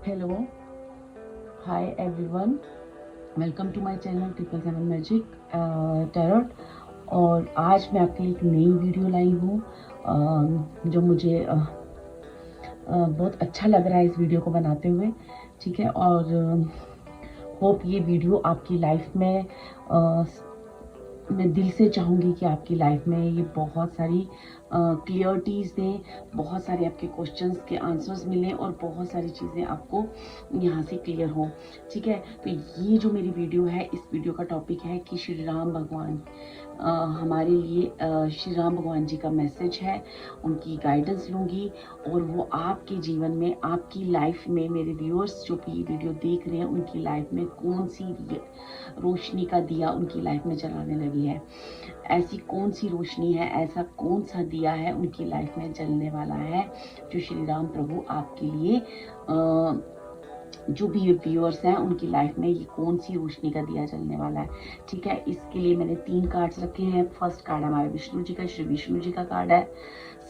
Hello, hi everyone, welcome to my channel 777 magic tarot. और आज मैं आपके लिए एक नई वीडियो लाई हूँ जो मुझे बहुत अच्छा लग रहा है इस वीडियो को बनाते हुए। ठीक है, और होप ये वीडियो आपकी लाइफ में मैं दिल से चाहूँगी कि आपकी लाइफ में ये बहुत सारी क्लियरिटीज़ दें, बहुत सारे आपके क्वेश्चंस के आंसर्स मिलें और बहुत सारी चीज़ें आपको यहाँ से क्लियर हो। ठीक है, तो ये जो मेरी वीडियो है, इस वीडियो का टॉपिक है कि श्री राम भगवान हमारे लिए श्री राम भगवान जी का मैसेज है, उनकी गाइडेंस लूँगी और वो आपके जीवन में, आपकी लाइफ में, मेरे व्यूअर्स जो भी वीडियो देख रहे हैं उनकी लाइफ में कौन सी रोशनी का दिया उनकी लाइफ में जलाने लगी है। ऐसी कौन सी रोशनी है, ऐसा कौन सा दिया है उनकी लाइफ में जलने वाला है जो श्री राम प्रभु आपके लिए जो भी व्यूअर्स हैं उनकी लाइफ में ये कौन सी रोशनी का दिया जलने वाला है। ठीक है, इसके लिए मैंने 3 कार्ड्स रखे हैं। फर्स्ट कार्ड हमारे विष्णु जी का, श्री विष्णु जी का कार्ड है।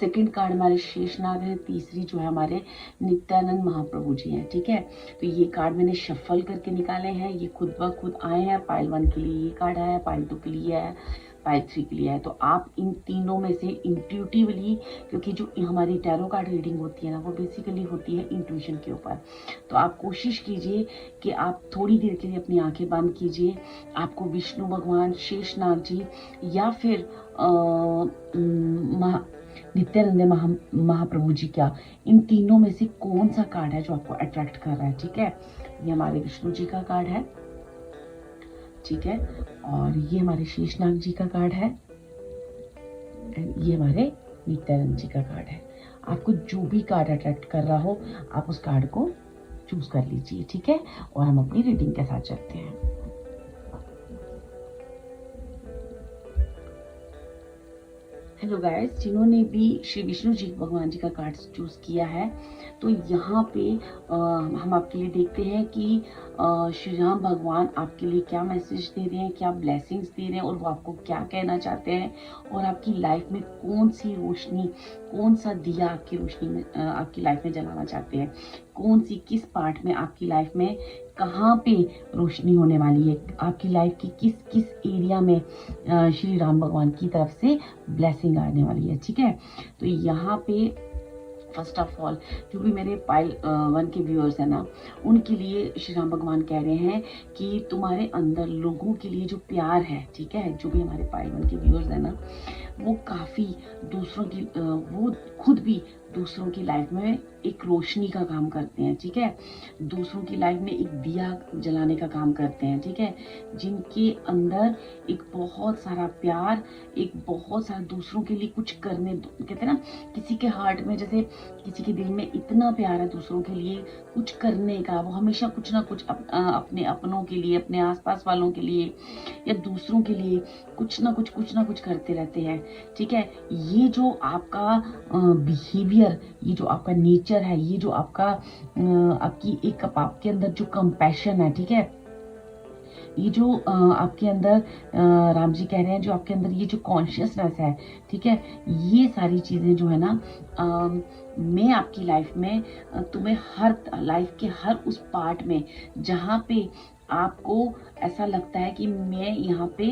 सेकंड कार्ड हमारे शेषनाग है। तीसरी जो है हमारे नित्यानंद महाप्रभु जी हैं। ठीक है, तो ये कार्ड मैंने शफल करके निकाले हैं, ये खुद ब खुद आए हैं। पाइल 1 के लिए ये कार्ड है, पाइल 2 के लिए है, पाइल 3 के लिए है। तो आप इन तीनों में से इंट्यूटिवली, क्योंकि जो हमारी टैरो कार्ड रीडिंग होती है ना, वो बेसिकली होती है इंट्यूशन के ऊपर। तो आप कोशिश कीजिए कि आप थोड़ी देर के लिए अपनी आंखें बंद कीजिए। आपको विष्णु भगवान, शेषनाग जी या फिर नित्यानंद महाप्रभु जी, क्या इन तीनों में से कौन सा कार्ड है जो आपको अट्रैक्ट कर रहा है। ठीक है, ये हमारे विष्णु जी का कार्ड है। ठीक है, और ये हमारे शेषनाग जी का कार्ड है एंड ये हमारे नित्यानंद जी का कार्ड है। आपको जो भी कार्ड अट्रैक्ट कर रहा हो आप उस कार्ड को चूज कर लीजिए। ठीक है, और हम अपनी रीडिंग के साथ चलते हैं। हेलो गाइस, जिन्होंने भी श्री विष्णु जी भगवान जी का कार्ड चूज किया है, तो यहाँ पे हम आपके लिए देखते हैं कि श्री राम भगवान आपके लिए क्या मैसेज दे रहे हैं, क्या ब्लेसिंग्स दे रहे हैं और वो आपको क्या कहना चाहते हैं, और आपकी लाइफ में कौन सी रोशनी, कौन सा दिया आपकी रोशनी में आपकी लाइफ में जलाना चाहते हैं, कौन सी किस पार्ट में आपकी लाइफ में कहाँ पे रोशनी होने वाली है, आपकी लाइफ की किस किस एरिया में श्री राम भगवान की तरफ से ब्लेसिंग आने वाली है। ठीक है, तो यहाँ पे फर्स्ट ऑफ ऑल जो भी मेरे पाइल 1 के व्यूअर्स हैं ना, उनके लिए श्री राम भगवान कह रहे हैं कि तुम्हारे अंदर लोगों के लिए जो प्यार है, ठीक है, जो भी हमारे पाइल 1 के व्यूअर्स हैं ना, वो काफ़ी दूसरों की वो खुद भी दूसरों की लाइफ में एक रोशनी का काम करते हैं। ठीक है, दूसरों की लाइफ में एक दिया जलाने का काम करते हैं। ठीक है, जिनके अंदर एक बहुत सारा प्यार, एक बहुत सारा दूसरों के लिए कुछ करने, कहते हैं ना, किसी के हार्ट में, जैसे किसी के दिल में इतना प्यार है दूसरों के लिए कुछ करने का, वो हमेशा कुछ ना कुछ अपने अपनों के लिए, अपने आसपास वालों के लिए या दूसरों के लिए कुछ ना कुछ करते रहते हैं। ठीक है, ये जो आपका बिहेवियर, ये जो आपका नेचर है, ये जो आपका आपकी एक आपके अंदर जो कंपैशन है, ठीक है, ये जो आपके अंदर राम जी कह रहे हैं, जो आपके अंदर ये जो कॉन्शियसनेस है, ठीक है, ये सारी चीज़ें जो है ना, मैं आपकी लाइफ में तुम्हें हर लाइफ के हर उस पार्ट में जहाँ पे आपको ऐसा लगता है कि मैं यहाँ पे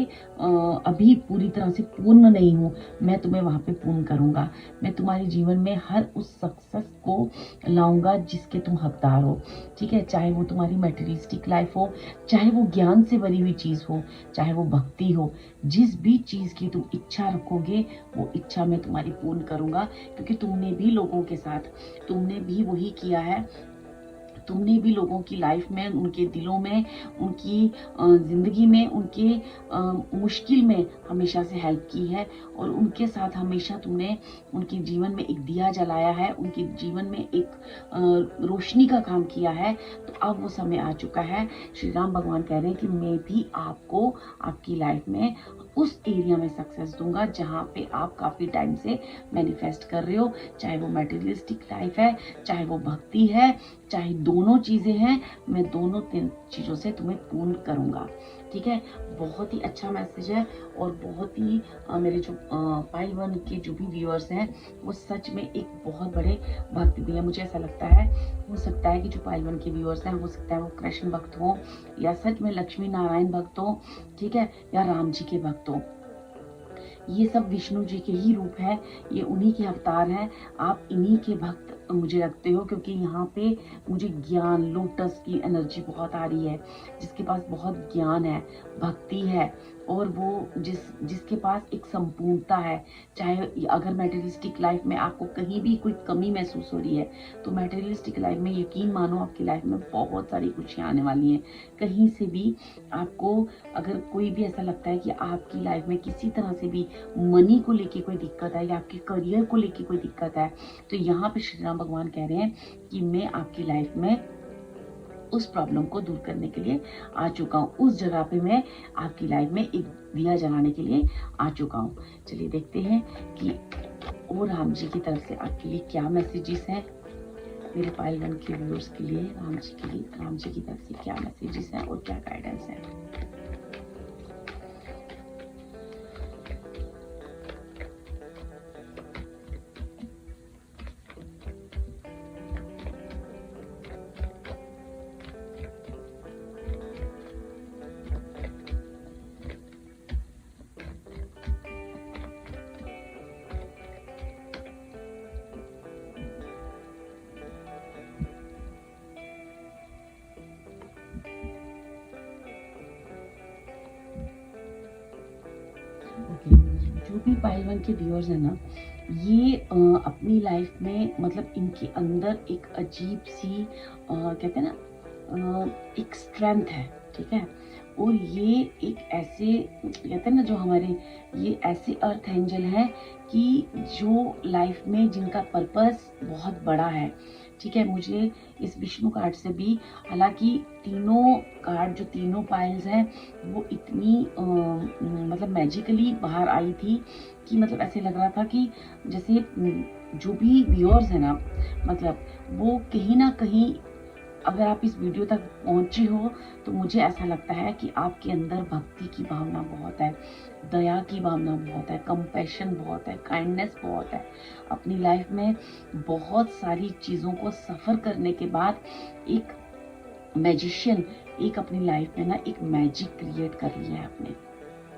अभी पूरी तरह से पूर्ण नहीं हूँ, मैं तुम्हें वहाँ पे पूर्ण करूँगा। मैं तुम्हारे जीवन में हर उस सक्सेस को लाऊंगा जिसके तुम हकदार हो। ठीक है, चाहे वो तुम्हारी मटेरियलिस्टिक लाइफ हो, चाहे वो ज्ञान से भरी हुई चीज़ हो, चाहे वो भक्ति हो, जिस भी चीज़ की तुम इच्छा रखोगे वो इच्छा मैं तुम्हारी पूर्ण करूँगा, क्योंकि तुमने भी लोगों के साथ, तुमने भी वही किया है, तुमने भी लोगों की लाइफ में, उनके दिलों में, उनकी ज़िंदगी में, उनके मुश्किल में हमेशा से हेल्प की है और उनके साथ हमेशा तुमने उनके जीवन में एक दिया जलाया है, उनके जीवन में एक रोशनी का काम किया है। तो अब वो समय आ चुका है, श्री राम भगवान कह रहे हैं कि मैं भी आपको आपकी लाइफ में उस एरिया में सक्सेस दूंगा जहाँ पे आप काफ़ी टाइम से मैनिफेस्ट कर रहे हो, चाहे वो मटेरियलिस्टिक लाइफ है, चाहे वो भक्ति है, चाहे दोनों चीज़ें हैं, मैं दोनों 3 चीज़ों से तुम्हें पूर्ण करूंगा। ठीक है, बहुत ही अच्छा मैसेज है और बहुत ही मेरे जो पाइल वन के जो भी व्यूअर्स हैं वो सच में एक बहुत बड़े भक्त भी हैं। मुझे ऐसा लगता है, हो सकता है कि जो पाइल वन के व्यूअर्स हैं हो सकता है वो कृष्ण भक्त हो या सच में लक्ष्मी नारायण भक्त हो, ठीक है, या राम जी के भक्त हो। ये सब विष्णु जी के ही रूप है, ये उन्हीं के अवतार हैं। आप इन्हीं के भक्त मुझे लगते हो, क्योंकि यहाँ पे मुझे ज्ञान, लोटस की एनर्जी बहुत आ रही है, जिसके पास बहुत ज्ञान है, भक्ति है और वो जिसके पास एक संपूर्णता है। चाहे अगर मटेरियलिस्टिक लाइफ में आपको कहीं भी कोई कमी महसूस हो रही है, तो मटेरियलिस्टिक लाइफ में यकीन मानो आपकी लाइफ में बहुत सारी खुशियाँ आने वाली हैं। कहीं से भी आपको अगर कोई भी ऐसा लगता है कि आपकी लाइफ में किसी तरह से भी मनी को लेके कोई दिक्कत है या आपके करियर को लेके कोई दिक्कत है, तो यहाँ पे श्री राम भगवान कह रहे हैं कि मैं आपकी लाइफ में उस प्रॉब्लम को दूर करने के लिए आ चुका हूँ। उस जगह पे मैं आपकी लाइफ में एक दिया जलाने के लिए आ चुका हूँ। चलिए देखते हैं कि वो राम जी की तरफ से आपके लिए क्या मैसेजेस हैं, मेरे पाइल वन के व्यूअर्स के लिए राम जी के लिए, राम जी की तरफ से क्या मैसेजेस हैं और क्या गाइडेंस है। जो भी पाइल वन के व्यूअर्स हैं ना, ये अपनी लाइफ में मतलब इनके अंदर एक अजीब सी कहते हैं ना एक स्ट्रेंथ है, ठीक है, और ये एक ऐसे कहते हैं ना जो हमारे ये ऐसे अर्थ एंजल हैं कि जो लाइफ में जिनका पर्पस बहुत बड़ा है, ठीक है। मुझे इस विष्णु कार्ड से भी, हालांकि तीनों कार्ड जो तीनों पाइल्स हैं वो इतनी मतलब मैजिकली बाहर आई थी कि मतलब ऐसे लग रहा था कि जैसे जो भी व्यूअर्स है ना, मतलब वो कहीं ना कहीं अगर आप इस वीडियो तक पहुंची हो तो मुझे ऐसा लगता है कि आपके अंदर भक्ति की भावना बहुत है, दया की भावना बहुत है, कंपैशन बहुत है, काइंडनेस बहुत है। अपनी लाइफ में बहुत सारी चीज़ों को सफ़र करने के बाद एक मैजिशियन एक अपनी लाइफ में ना एक मैजिक क्रिएट कर लिया है आपने,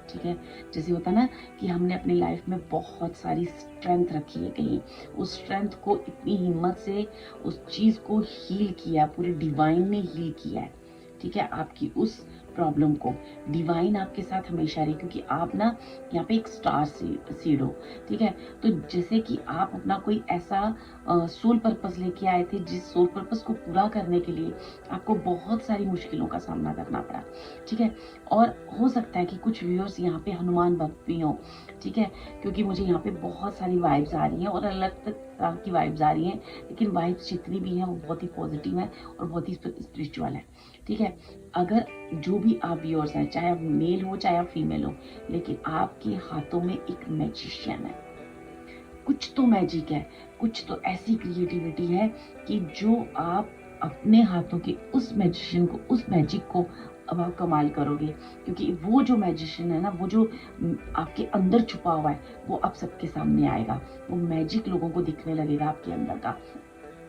ठीक है। जैसे होता ना कि हमने अपनी लाइफ में बहुत सारी स्ट्रेंथ रखी है कहीं, उस स्ट्रेंथ को इतनी हिम्मत से उस चीज़ को हील किया, पूरे डिवाइन ने हील किया है, ठीक है। आपकी उस प्रॉब्लम को डिवाइन आपके साथ हमेशा रही, क्योंकि आप ना यहाँ पे एक स्टार सीड हो, ठीक है। तो जैसे कि आप अपना कोई ऐसा सोल पर्पस लेके आए थे, जिस सोल पर्पस को पूरा करने के लिए आपको बहुत सारी मुश्किलों का सामना करना पड़ा, ठीक है। और हो सकता है कि कुछ व्यूअर्स यहाँ पे हनुमान भक्त भी हों, ठीक है, क्योंकि मुझे यहाँ पे बहुत सारी वाइब्स आ रही हैं और अलग तरह की वाइब्स आ रही हैं, लेकिन वाइब्स जितनी भी हैं वो बहुत ही पॉजिटिव है और बहुत ही स्पिरिचुअल है, ठीक है। अगर जो भी आप व्यूअर्स हैं, चाहे आप मेल हो चाहे आप फीमेल हो, लेकिन आपके हाथों में एक मैजिशियन है, कुछ तो मैजिक है, कुछ तो ऐसी क्रिएटिविटी है कि जो आप अपने हाथों के उस मैजिशियन को, उस मैजिक को अब आप कमाल करोगे, क्योंकि वो जो मैजिशियन है ना, वो जो आपके अंदर छुपा हुआ है वो अब सबके सामने आएगा, वो मैजिक लोगों को दिखने लगेगा आपके अंदर का,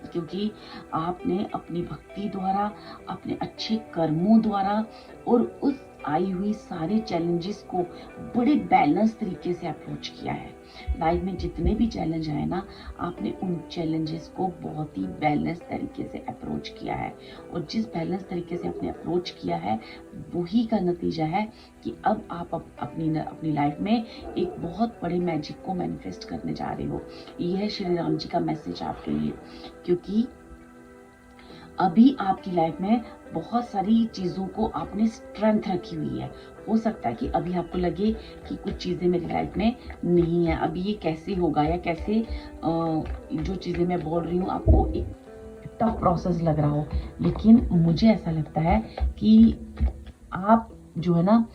क्योंकि आपने अपनी भक्ति द्वारा, अपने अच्छे कर्मों द्वारा और उस आई हुई सारे चैलेंजेस को बड़े बैलेंस तरीके से अप्रोच किया है। लाइफ में जितने भी चैलेंज आए ना, आपने उन चैलेंजेस को बहुत ही बैलेंस तरीके से अप्रोच किया है, और जिस बैलेंस तरीके से आपने अप्रोच किया है वही का नतीजा है कि अब आप अपनी लाइफ में एक बहुत बड़े मैजिक को मैनिफेस्ट करने जा रहे हो। यह है श्री राम जी का मैसेज आपके लिए, क्योंकि अभी आपकी लाइफ में बहुत सारी चीज़ों को आपने स्ट्रेंथ रखी हुई है। हो सकता है कि अभी आपको लगे कि कुछ चीज़ें मेरी लाइफ में नहीं है, अभी ये कैसे होगा या कैसे जो चीज़ें मैं बोल रही हूँ आपको एक टफ प्रोसेस लग रहा हो, लेकिन मुझे ऐसा लगता है कि आप जो है ना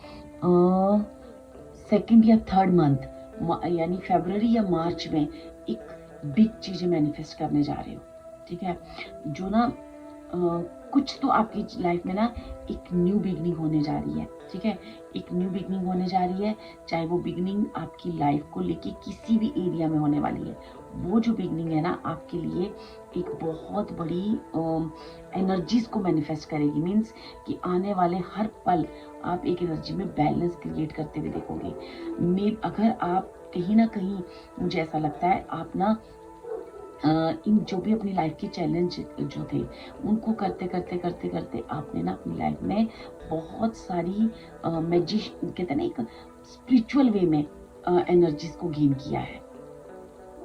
सेकंड या थर्ड मंथ यानी फरवरी या मार्च में एक बिग चीज़ें मैनिफेस्ट करने जा रहे हो, ठीक है। जो ना कुछ तो आपकी लाइफ में ना एक न्यू बिगनिंग होने जा रही है, ठीक है, एक न्यू बिगनिंग होने जा रही है। चाहे वो बिगनिंग आपकी लाइफ को लेके किसी भी एरिया में होने वाली है, वो जो बिगनिंग है ना आपके लिए एक बहुत बड़ी एनर्जीज को मैनिफेस्ट करेगी। मीन्स कि आने वाले हर पल आप एक एनर्जी में बैलेंस क्रिएट करते हुए देखोगे। अगर आप कहीं ना कहीं, मुझे ऐसा लगता है, आप ना इन जो भी अपनी लाइफ के चैलेंज जो थे उनको करते करते करते करते आपने ना अपनी लाइफ में बहुत सारी मैजिक, कहते हैं ना, एक स्पिरिचुअल वे में एनर्जीज को गेन किया है,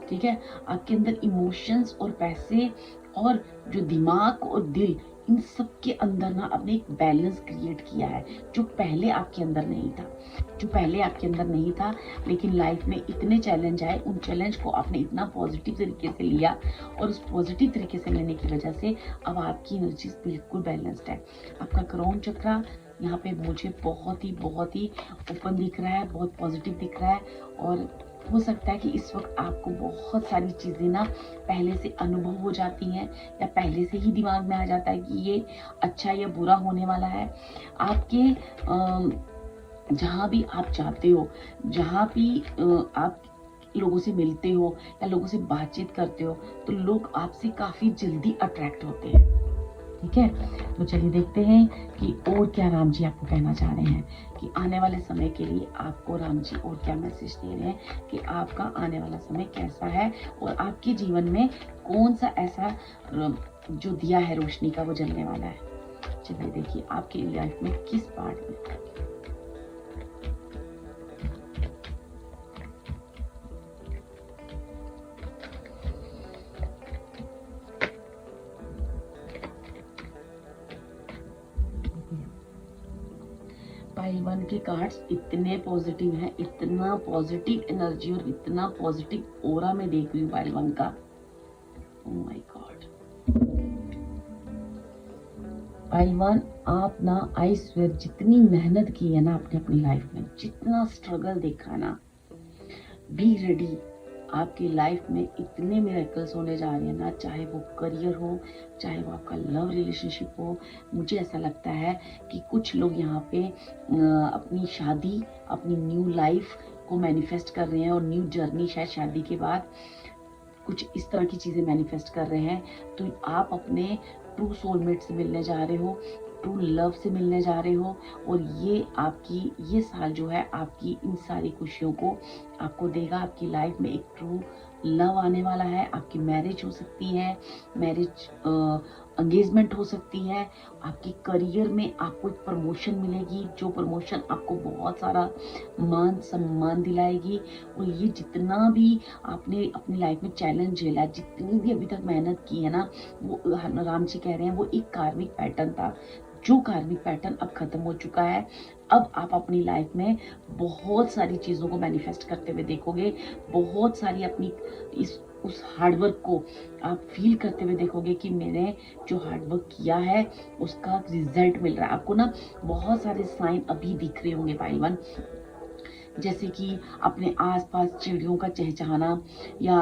ठीक है। आपके अंदर इमोशंस और पैसे और जो दिमाग और दिल, इन सब के अंदर ना आपने एक बैलेंस क्रिएट किया है जो पहले आपके अंदर नहीं था, जो पहले आपके अंदर नहीं था। लेकिन लाइफ में इतने चैलेंज आए, उन चैलेंज को आपने इतना पॉजिटिव तरीके से लिया और उस पॉजिटिव तरीके से लेने की वजह से अब आपकी एनर्जी बिल्कुल बैलेंस्ड है। आपका क्राउन चक्रा यहाँ पे मुझे बहुत ही ओपन दिख रहा है, बहुत पॉजिटिव दिख रहा है। और हो सकता है कि इस वक्त आपको बहुत सारी चीज़ें ना पहले से अनुभव हो जाती हैं या पहले से ही दिमाग में आ जाता है कि ये अच्छा या बुरा होने वाला है। आपके जहाँ भी आप जाते हो, जहाँ भी आप लोगों से मिलते हो या लोगों से बातचीत करते हो, तो लोग आपसे काफ़ी जल्दी अट्रैक्ट होते हैं, ठीक है। तो चलिए देखते हैं कि और क्या राम जी आपको कहना चाह रहे हैं, कि आने वाले समय के लिए आपको राम जी और क्या मैसेज दे रहे हैं, कि आपका आने वाला समय कैसा है और आपके जीवन में कौन सा ऐसा जो दिया है रोशनी का वो जलने वाला है। चलिए देखिए आपकी लाइफ में किस पार्ट में। पाइल 1 के कार्ड्स इतने पॉजिटिव हैं, इतना पॉजिटिव एनर्जी और इतना पॉजिटिव ऑरा में देख रही हूँ पाइल 1 का। ओह माय गॉड, पाइल 1, आप ना आई स्वेयर जितनी मेहनत की है ना आपने अपनी लाइफ में, जितना स्ट्रगल देखा ना, बी रेडी। आपकी लाइफ में इतने मिरेकल्स होने जा रहे हैं ना, चाहे वो करियर हो, चाहे वो आपका लव रिलेशनशिप हो। मुझे ऐसा लगता है कि कुछ लोग यहाँ पे अपनी शादी, अपनी न्यू लाइफ को मैनिफेस्ट कर रहे हैं और न्यू जर्नी शायद शादी के बाद कुछ इस तरह की चीज़ें मैनिफेस्ट कर रहे हैं। तो आप अपने ट्रू सोलमेट से मिलने जा रहे हो, ट्रू लव से मिलने जा रहे हो, और ये साल जो है आपकी इन सारी खुशियों को आपको देगा। आपकी लाइफ में एक ट्रू लव आने वाला है, आपकी मैरिज हो सकती है, मैरिज एंगेजमेंट हो सकती है। आपके करियर में आपको एक प्रमोशन मिलेगी, जो प्रमोशन आपको बहुत सारा मान सम्मान दिलाएगी। और ये जितना भी आपने अपनी लाइफ में चैलेंज झेला, जितनी भी अभी तक मेहनत की है ना, वो राम जी कह रहे हैं वो एक कार्मिक पैटर्न था, जो कार्मिक पैटर्न अब खत्म हो चुका है। अब आप अपनी लाइफ में बहुत सारी चीज़ों को मैनिफेस्ट करते हुए देखोगे, बहुत सारी अपनी उस हार्डवर्क को आप फील करते हुए देखोगे कि मैंने जो हार्डवर्क किया है उसका रिजल्ट मिल रहा है आपको ना। बहुत सारे साइन अभी दिख रहे होंगे भाई वन, जैसे कि अपने आसपास चिड़ियों का चहचहाना या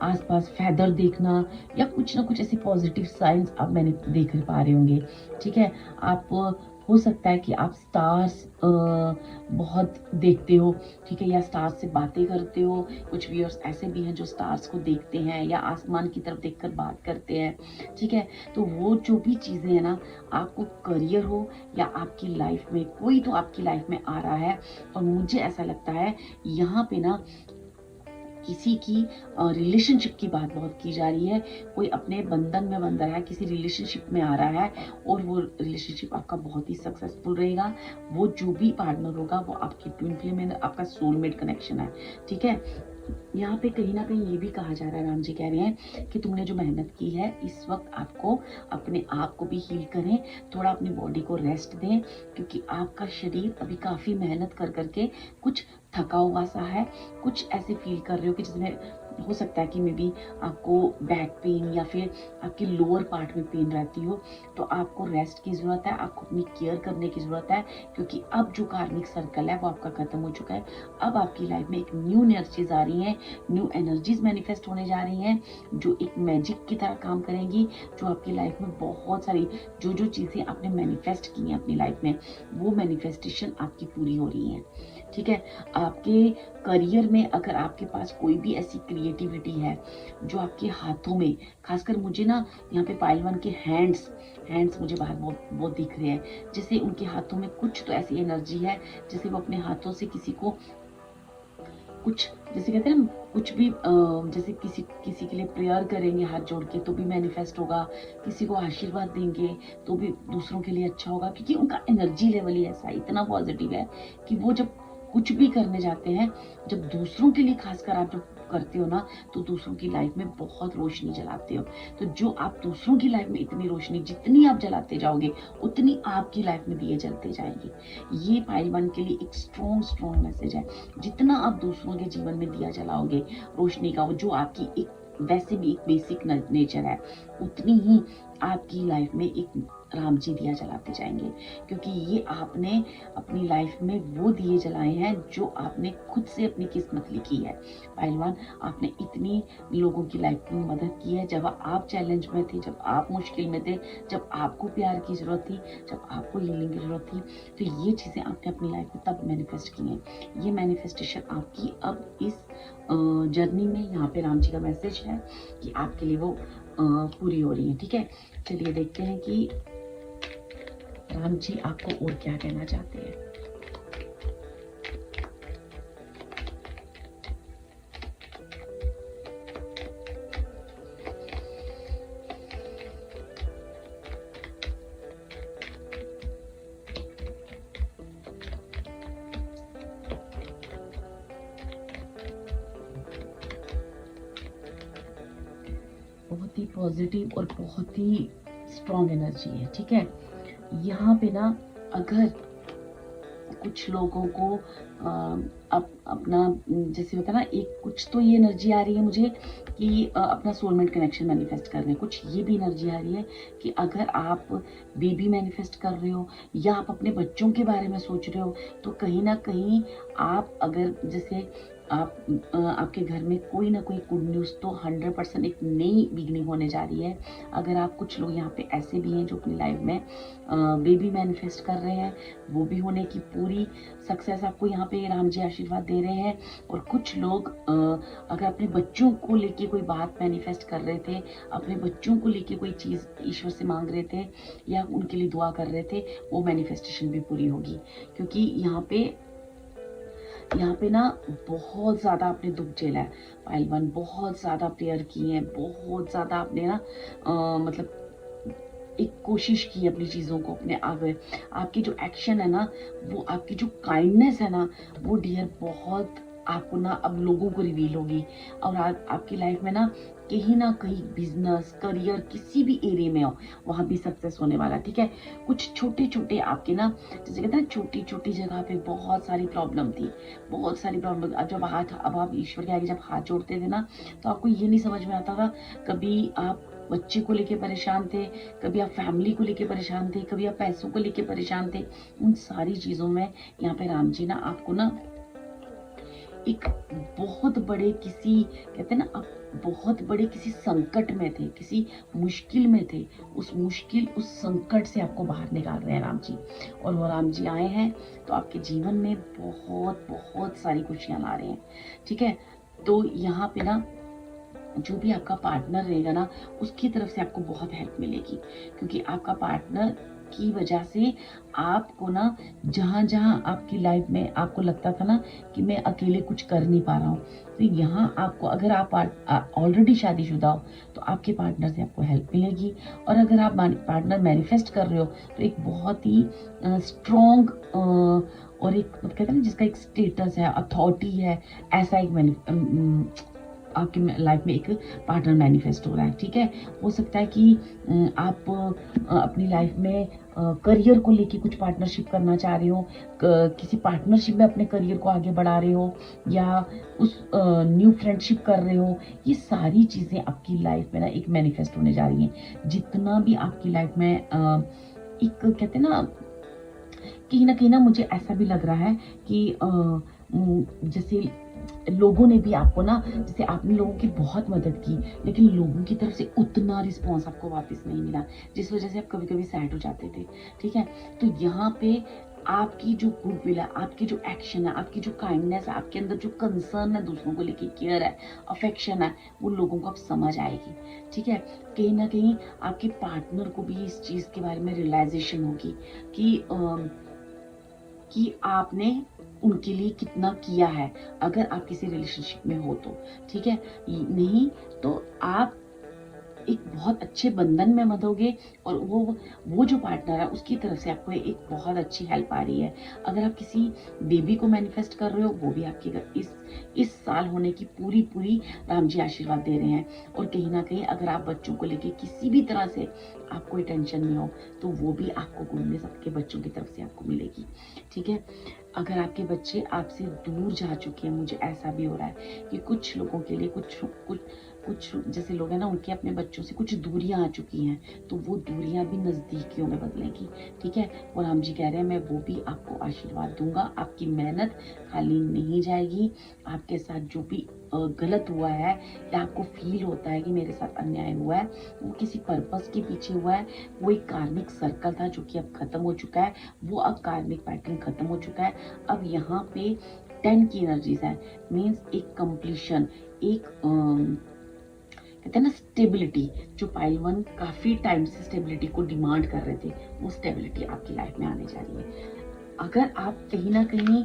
आसपास फैदर देखना या कुछ ना कुछ ऐसे पॉजिटिव साइंस आप मैंने देख पा रहे होंगे, ठीक है। आप हो सकता है कि आप स्टार्स बहुत देखते हो, ठीक है, या स्टार्स से बातें करते हो। कुछ व्यूअर्स ऐसे भी हैं जो स्टार्स को देखते हैं या आसमान की तरफ देखकर बात करते हैं, ठीक है। तो वो जो भी चीज़ें हैं ना, आपको करियर हो या आपकी लाइफ में, कोई तो आपकी लाइफ में आ रहा है। और मुझे ऐसा लगता है यहाँ पे ना किसी की रिलेशनशिप की बात बहुत की जा रही है, कोई अपने बंधन में बंध रहा है, किसी रिलेशनशिप में आ रहा है और वो रिलेशनशिप आपका बहुत ही सक्सेसफुल रहेगा। वो जो भी पार्टनर होगा वो आपकी ट्विन फ्लेम में आपका सोलमेट कनेक्शन है, ठीक है। यहाँ पे कहीं ना कहीं ये भी कहा जा रहा है, राम जी कह रहे हैं कि तुमने जो मेहनत की है इस वक्त आपको अपने आप को भी हील करें, थोड़ा अपनी बॉडी को रेस्ट दें, क्योंकि आपका शरीर अभी काफ़ी मेहनत कर करके कुछ थका हुआ सा है। कुछ ऐसे फील कर रहे हो कि जिसमें हो सकता है कि मे बी आपको बैक पेन या फिर आपके लोअर पार्ट में पेन रहती हो, तो आपको रेस्ट की ज़रूरत है, आपको अपनी केयर करने की ज़रूरत है, क्योंकि अब जो कार्मिक सर्कल है वो आपका ख़त्म हो चुका है। अब आपकी लाइफ में एक न्यू एनर्जीज आ रही हैं, न्यू एनर्जीज मैनिफेस्ट होने जा रही हैं, जो एक मैजिक की तरह काम करेंगी, जो आपकी लाइफ में बहुत सारी जो चीज़ें आपने मैनिफेस्ट की हैं अपनी लाइफ में, वो मैनिफेस्टेशन आपकी पूरी हो रही हैं। ठीक है, आपके करियर में अगर आपके पास कोई भी ऐसी क्रिएटिविटी है जो आपके हाथों में, खासकर मुझे ना यहाँ पे पाइल वन के हैंड्स मुझे बाहर बहुत बहुत दिख रहे हैं, जैसे उनके हाथों में कुछ तो ऐसी एनर्जी है, जैसे वो अपने हाथों से किसी को कुछ, जैसे कहते हैं ना, कुछ भी जैसे किसी के लिए प्रेयर करेंगे हाथ जोड़ के तो भी मैनिफेस्ट होगा, किसी को आशीर्वाद देंगे तो भी दूसरों के लिए अच्छा होगा, क्योंकि उनका एनर्जी लेवल ही ऐसा इतना पॉजिटिव है कि वो जब कुछ भी करने जाते हैं, जब दूसरों के लिए खासकर आप जब करते हो ना, तो दूसरों की लाइफ में बहुत रोशनी जलाते हो। तो जो आप दूसरों की लाइफ में इतनी रोशनी जितनी आप जलाते जाओगे, उतनी आपकी लाइफ में दिए जलते जाएंगे। ये पाइल वन के लिए एक स्ट्रॉन्ग मैसेज है। जितना आप दूसरों के जीवन में दिया जलाओगे रोशनी का, वो जो आपकी एक वैसे भी एक बेसिक नेचर है, उतनी ही आपकी लाइफ में एक राम जी दिया जलाते जाएंगे, क्योंकि ये आपने अपनी लाइफ में वो दिए जलाए हैं जो आपने खुद से अपनी किस्मत लिखी है। पहलवान, आपने इतनी लोगों की लाइफ में मदद की है, जब आप चैलेंज में थे, जब आप मुश्किल में थे, जब आपको प्यार की जरूरत थी, जब आपको हीलिंग की जरूरत थी, तो ये चीजें आपने अपनी लाइफ में तब मैनिफेस्ट की हैं। ये मैनिफेस्टेशन आपकी अब इस जर्नी में, यहाँ पे राम जी का मैसेज है कि आपके लिए वो पूरी हो रही है। ठीक है, चलिए देखते हैं कि राम जी आपको और क्या कहना चाहते हैं। बहुत ही पॉजिटिव और बहुत ही स्ट्रॉन्ग एनर्जी है। ठीक है, यहाँ पे ना अगर कुछ लोगों को अपना, जैसे होता है ना, एक कुछ तो ये एनर्जी आ रही है मुझे कि अपना सोलमेट कनेक्शन मैनिफेस्ट कर रहे हैं, कुछ ये भी एनर्जी आ रही है कि अगर आप बेबी मैनिफेस्ट कर रहे हो या आप अपने बच्चों के बारे में सोच रहे हो, तो कहीं ना कहीं आप अगर जैसे आपके घर में कोई ना कोई गुड न्यूज़ तो 100% एक नई बिगनिंग होने जा रही है। अगर आप, कुछ लोग यहाँ पे ऐसे भी हैं जो अपनी लाइफ में बेबी मैनिफेस्ट कर रहे हैं, वो भी होने की पूरी सक्सेस आपको यहाँ पे राम जी आशीर्वाद दे रहे हैं। और कुछ लोग अगर अपने बच्चों को लेके कोई बात मैनिफेस्ट कर रहे थे, अपने बच्चों को लेके कोई चीज़ ईश्वर से मांग रहे थे या उनके लिए दुआ कर रहे थे, वो मैनिफेस्टेशन भी पूरी होगी। क्योंकि यहाँ पे ना बहुत ज़्यादा आपने दुख झेला है पाइल वन, बहुत ज़्यादा प्रेयर की है, बहुत ज़्यादा आपने ना मतलब एक कोशिश की अपनी चीज़ों को अपने आगे, आपकी जो एक्शन है ना, वो आपकी जो काइंडनेस है ना, वो डियर बहुत आपको ना अब लोगों को रिवील होगी। और आपकी लाइफ में ना कहीं बिजनेस, करियर, किसी भी एरिया में हो, वहाँ भी सक्सेस होने वाला। ठीक है, कुछ छोटे छोटे आपके ना, जैसे कहते हैं छोटी छोटी जगह पे बहुत सारी प्रॉब्लम थी, बहुत सारी प्रॉब्लम। अब आप ईश्वर के आगे जब हाथ जोड़ते थे ना, तो आपको ये नहीं समझ में आता था, कभी आप बच्चे को लेके परेशान थे, कभी आप फैमिली को लेके परेशान थे, कभी आप पैसों को लेके परेशान थे। उन सारी चीज़ों में यहाँ पे राम जी ना आपको ना एक बहुत बड़े किसी, कहते हैं ना, आप बहुत बड़े किसी संकट में थे, किसी मुश्किल में थे, उस संकट से आपको बाहर निकाल रहे हैं राम जी। और वो राम जी आए हैं तो आपके जीवन में बहुत बहुत सारी खुशियां ला रहे हैं। ठीक है, तो यहाँ पे ना जो भी आपका पार्टनर रहेगा ना, उसकी तरफ से आपको बहुत हेल्प मिलेगी, क्योंकि आपका पार्टनर की वजह से आपको ना, जहां जहां आपकी लाइफ में आपको लगता था ना कि मैं अकेले कुछ कर नहीं पा रहा हूँ, तो यहाँ आपको, अगर आप ऑलरेडी शादीशुदा हो तो आपके पार्टनर से आपको हेल्प मिलेगी। और अगर आप पार्टनर मैनिफेस्ट कर रहे हो तो एक बहुत ही स्ट्रॉन्ग और एक कहते हैं ना, जिसका एक स्टेटस है, अथॉरिटी है, ऐसा एक आपकी लाइफ में एक पार्टनर मैनिफेस्ट हो रहा है, ठीक है। हो सकता है कि आप अपनी लाइफ में करियर को लेके कुछ पार्टनरशिप करना चाह रहे हो, किसी पार्टनरशिप में अपने करियर को आगे बढ़ा रहे हो, या उस न्यू फ्रेंडशिप कर रहे हो। ये सारी चीज़ें आपकी लाइफ में ना एक मैनिफेस्ट होने जा रही हैं। जितना भी आपकी लाइफ में एक कहते हैं ना कहीं ना मुझे ऐसा भी लग रहा है कि जैसे लोगों ने भी आपको ना, जैसे आपने लोगों की बहुत मदद की, लेकिन लोगों की तरफ से उतना रिस्पॉन्स आपको वापस नहीं मिला, जिस वजह से आप कभी कभी सैड हो जाते थे, ठीक है। तो यहाँ पे आपकी जो गुडविल है, आपकी जो एक्शन है, आपकी जो काइंडनेस है, आपके अंदर जो कंसर्न है, दूसरों को लेके केयर है, अफेक्शन है, वो लोगों को अब समझ आएगी, ठीक है। कहीं ना कहीं आपके पार्टनर को भी इस चीज के बारे में रियलाइजेशन होगी कि आपने उनके लिए कितना किया है, अगर आप किसी रिलेशनशिप में हो तो, ठीक है। नहीं तो आप एक बहुत अच्छे बंधन में बंधोगे, और वो जो पार्टनर है उसकी तरफ से आपको एक बहुत अच्छी हेल्प आ रही है। अगर आप किसी बेबी को मैनिफेस्ट कर रहे हो, वो भी आपके इस साल होने की पूरी राम जी आशीर्वाद दे रहे हैं। और कहीं ना कहीं अगर आप बच्चों को लेके किसी भी तरह से आपको कोई टेंशन नहीं हो, तो वो भी आपको गुडनेस आपके बच्चों की तरफ से आपको मिलेगी, ठीक है। अगर आपके बच्चे आपसे दूर जा चुके हैं, मुझे ऐसा भी हो रहा है कि कुछ लोगों के लिए कुछ जैसे लोग हैं ना, उनके अपने बच्चों से कुछ दूरियां आ चुकी हैं, तो वो दूरियां भी नजदीकियों में बदलेंगी, ठीक है। और हम जी कह रहे हैं मैं वो भी आपको आशीर्वाद दूंगा, आपकी मेहनत खाली नहीं जाएगी। आपके साथ जो भी गलत हुआ है, या आपको फील होता है कि मेरे साथ अन्याय हुआ है, वो किसी पर्पस के पीछे हुआ है, वो एक कार्मिक सर्कल था जो कि अब खत्म हो चुका है, वो अब कार्मिक पैटर्न खत्म हो चुका है। अब यहाँ पे 10 की एनर्जीज है, मीन्स एक कंप्लीशन, एक कहते हैं ना स्टेबिलिटी, जो पाइल 1 काफी टाइम से स्टेबिलिटी को डिमांड कर रहे थे, वो स्टेबिलिटी आपकी लाइफ में आने जा रही है। अगर आप कहीं ना कहीं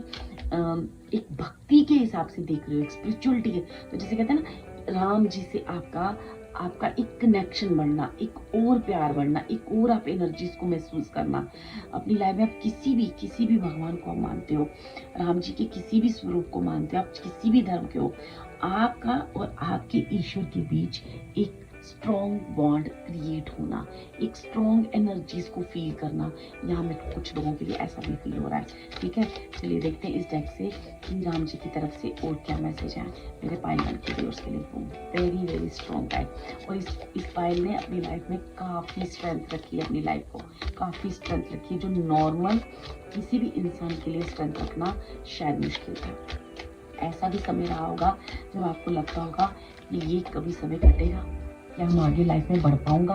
एक भक्ति के हिसाब से देख रहे हो, एक स्पिरिचुअलिटी के, तो जैसे कहते हैं ना राम जी से आपका एक कनेक्शन बढ़ना, एक और प्यार बढ़ना, एक और आप एनर्जीज को महसूस करना अपनी लाइफ में। आप किसी भी भगवान को आप मानते हो, राम जी के किसी भी स्वरूप को मानते हो, आप किसी भी धर्म के हो, आपका और आपके ईश्वर के बीच एक स्ट्रॉन्ग बॉन्ड क्रिएट होना, एक स्ट्रॉन्ग एनर्जीज को फील करना, यहाँ में कुछ लोगों के लिए ऐसा भी फील हो रहा है, ठीक है। चलिए देखते हैं इस डेक से कि राम जी की तरफ से और क्या मैसेज है मेरे पाइल के व्यूअर्स के लिए। वेरी स्ट्रॉन्ग टाइप, और इस पाइल ने अपनी लाइफ में काफी स्ट्रेंथ रखी है, अपनी लाइफ को काफी स्ट्रेंथ रखी है, जो नॉर्मल किसी भी इंसान के लिए स्ट्रेंथ रखना शायद मुश्किल था। ऐसा भी समय रहा होगा जब आपको लगता होगा कि ये कभी समय कटेगा, क्या हम आगे लाइफ में बढ़ पाऊंगा,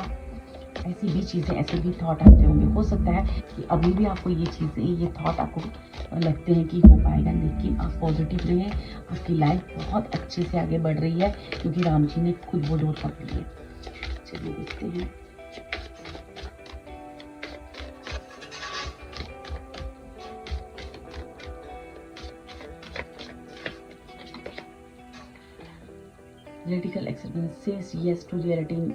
ऐसी भी चीज़ें, ऐसे भी थॉट आते होंगे। हो सकता है कि अभी भी आपको ये चीज़ें, ये थॉट आपको लगते हैं कि हो पाएगा, लेकिन आप पॉजिटिव रहिए, आपकी लाइफ बहुत अच्छे से आगे बढ़ रही है, क्योंकि राम जी ने खुद वो डोर पकड़ी है। चलिए देखते हैं। Radical acceptance says yes to reality in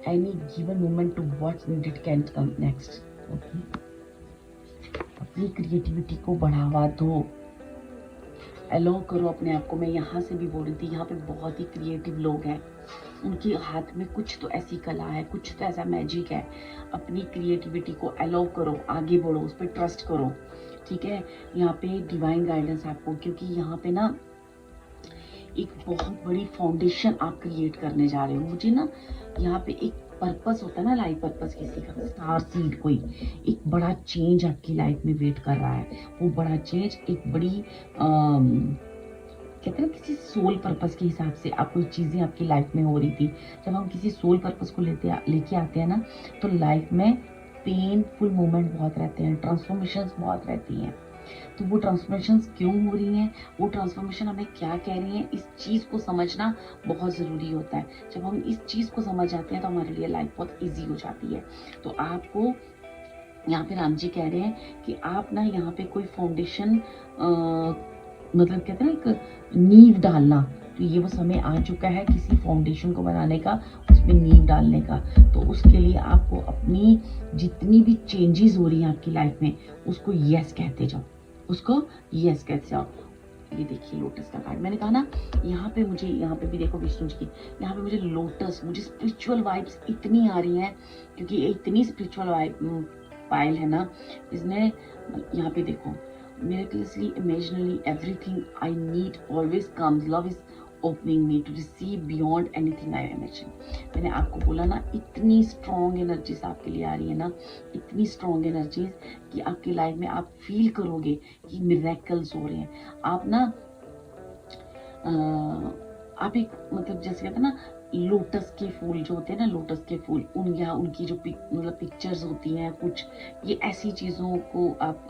any given moment to what's needed can come next. Okay. अपनी क्रिएटिविटी को बढ़ावा दो, अलो करो अपने आप को। मैं यहाँ से भी बोल रही थी, यहाँ पे बहुत ही क्रिएटिव लोग हैं, उनके हाथ में कुछ तो ऐसी कला है, कुछ तो ऐसा मैजिक है। अपनी क्रिएटिविटी को अलो करो, आगे बढ़ो, उस पर ट्रस्ट करो, ठीक है। यहाँ पे डिवाइन गाइडेंस आपको, क्योंकि यहाँ पे ना एक बहुत बड़ी फाउंडेशन आप क्रिएट करने जा रहे हो। मुझे ना यहाँ पे एक पर्पस होता है ना, लाइफ पर्पस किसी का, स्टार सीड, कोई एक बड़ा चेंज आपकी लाइफ में वेट कर रहा है। वो बड़ा चेंज एक बड़ी कहते हैं ना किसी सोल पर्पस के हिसाब से आप कोई चीज़ें आपकी लाइफ में हो रही थी। जब हम किसी सोल पर्पस को लेके आते हैं ना, तो लाइफ में पेनफुल मोमेंट बहुत रहते हैं, ट्रांसफॉर्मेशंस बहुत रहती हैं। तो वो ट्रांसफॉर्मेशंस क्यों हो रही हैं, वो ट्रांसफॉर्मेशन हमें क्या कह रही है, इस चीज़ को समझना बहुत ज़रूरी होता है। जब हम इस चीज़ को समझ जाते हैं तो हमारे लिए लाइफ बहुत ईजी हो जाती है। तो आपको यहाँ पे राम जी कह रहे हैं कि आप ना यहाँ पे कोई फाउंडेशन, मतलब कहते हैं ना एक नींव डालना, तो ये वो समय आ चुका है किसी फाउंडेशन को बनाने का, उसमें नींव डालने का। तो उसके लिए आपको अपनी जितनी भी चेंजेस हो रही हैं आपकी लाइफ में, उसको यस कहते जाओ, उसको यस कहते जाओ। ये देखिए लोटस का कार्ड, मैंने कहा ना यहाँ पे मुझे, यहाँ पे भी देखो विष्णु जी की, यहाँ पे मुझे लोटस, मुझे स्पिरिचुअल वाइब्स इतनी आ रही हैं, क्योंकि ये इतनी स्पिरिचुअल पायल है ना, इसने, यहाँ पे देखो, miraculously, imaginally, everything I need always comes. Love is opening me to receive beyond anything I imagine. मैंने आपको बोला ना, इतनी स्ट्रॉन्ग एनर्जीज आपके लिए आ रही है ना, इतनी स्ट्रॉन्ग एनर्जीज कि आपकी लाइफ में आप फील करोगे कि मिरेकल्स हो रहे हैं। आप ना आप एक, मतलब जैसे कहते हैं ना, लोटस के फूल जो होते हैं ना, लोटस के फूल, उन या उनकी जो मतलब पिक्चर्स होती हैं कुछ, ये ऐसी चीज़ों को आप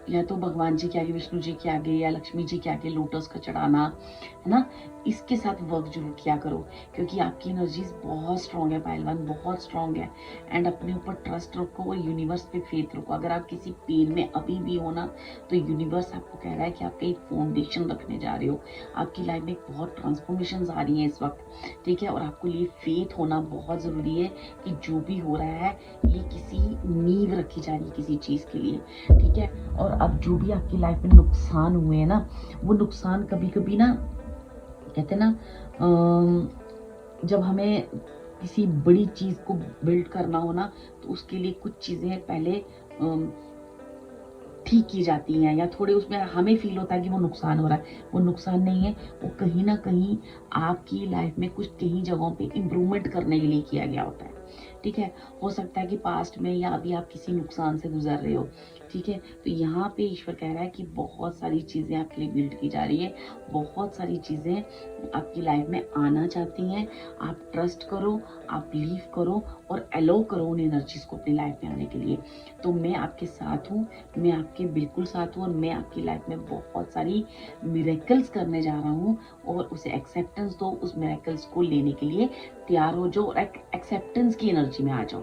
या तो भगवान जी के आगे, विष्णु जी के आगे, या लक्ष्मी जी के आगे लोटस का चढ़ाना, है ना, इसके साथ वर्क जरूर किया करो, क्योंकि आपकी एनर्जीज बहुत स्ट्रांग है पहलवान, बहुत स्ट्रांग है। एंड अपने ऊपर ट्रस्ट रखो और यूनिवर्स पे फेथ रखो। अगर आप किसी पेन में अभी भी हो ना, तो यूनिवर्स आपको कह रहा है कि आप एक फाउंडेशन रखने जा रहे हो। आपकी लाइफ में बहुत ट्रांसफॉर्मेशन आ रही हैं इस वक्त, ठीक है, और आपको लिए फेथ होना बहुत ज़रूरी है कि जो भी हो रहा है ये किसी नींव रखी जा रही है किसी चीज़ के लिए, ठीक है। और अब जो भी आपकी लाइफ में नुकसान हुए हैं ना, वो नुकसान कभी कभी ना, कहते हैं ना, जब हमें किसी बड़ी चीज़ को बिल्ड करना हो ना, तो उसके लिए कुछ चीज़ें पहले ठीक की जाती हैं, या थोड़े उसमें हमें फील होता है कि वो नुकसान हो रहा है। वो नुकसान नहीं है, वो कहीं ना कहीं आपकी लाइफ में कुछ कहीं जगहों पे इम्प्रूवमेंट करने के लिए किया गया होता है, ठीक है। हो सकता है कि पास्ट में या अभी आप किसी नुकसान से गुजर रहे हो, ठीक है। तो यहाँ पे ईश्वर कह रहा है कि बहुत सारी चीज़ें आपके लिए बिल्ड की जा रही है, बहुत सारी चीज़ें आपकी लाइफ में आना चाहती हैं। आप ट्रस्ट करो, आप बिलीव करो और अलाउ करो उन एनर्जीज को अपनी लाइफ में आने के लिए। तो मैं आपके साथ हूँ, मैं आपके बिल्कुल साथ हूँ, और मैं आपकी लाइफ में बहुत सारी मिरेकल्स करने जा रहा हूँ, और उसे एक्सेप्टेंस दो, उस मिरेकल्स को लेने के लिए तैयार हो जाओ, एक्सेप्टेंस की एनर्जी में आ जाओ।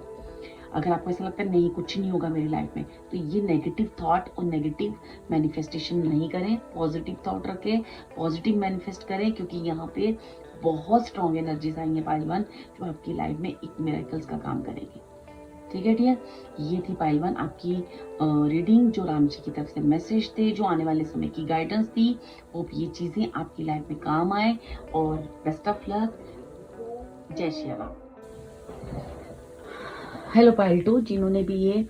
अगर आपको ऐसा लगता है नहीं कुछ नहीं होगा मेरी लाइफ में, तो ये नेगेटिव थॉट और नेगेटिव मैनिफेस्टेशन नहीं करें, पॉजिटिव थॉट रखें, पॉजिटिव मैनिफेस्ट करें, क्योंकि यहाँ पे बहुत स्ट्रॉन्ग एनर्जीज आई हैं पहलवान, जो आपकी लाइफ में एक मिरेकल्स का काम करेगी, ठीक है डियर। ये थी पहलवान आपकी रीडिंग, जो राम जी की तरफ से मैसेज थे, जो आने वाले समय की गाइडेंस थी। होप ये चीज़ें आपकी लाइफ में काम आए, और बेस्ट ऑफ लक। जय श्री राम। हेलो पाइल्टो, जिन्होंने भी ये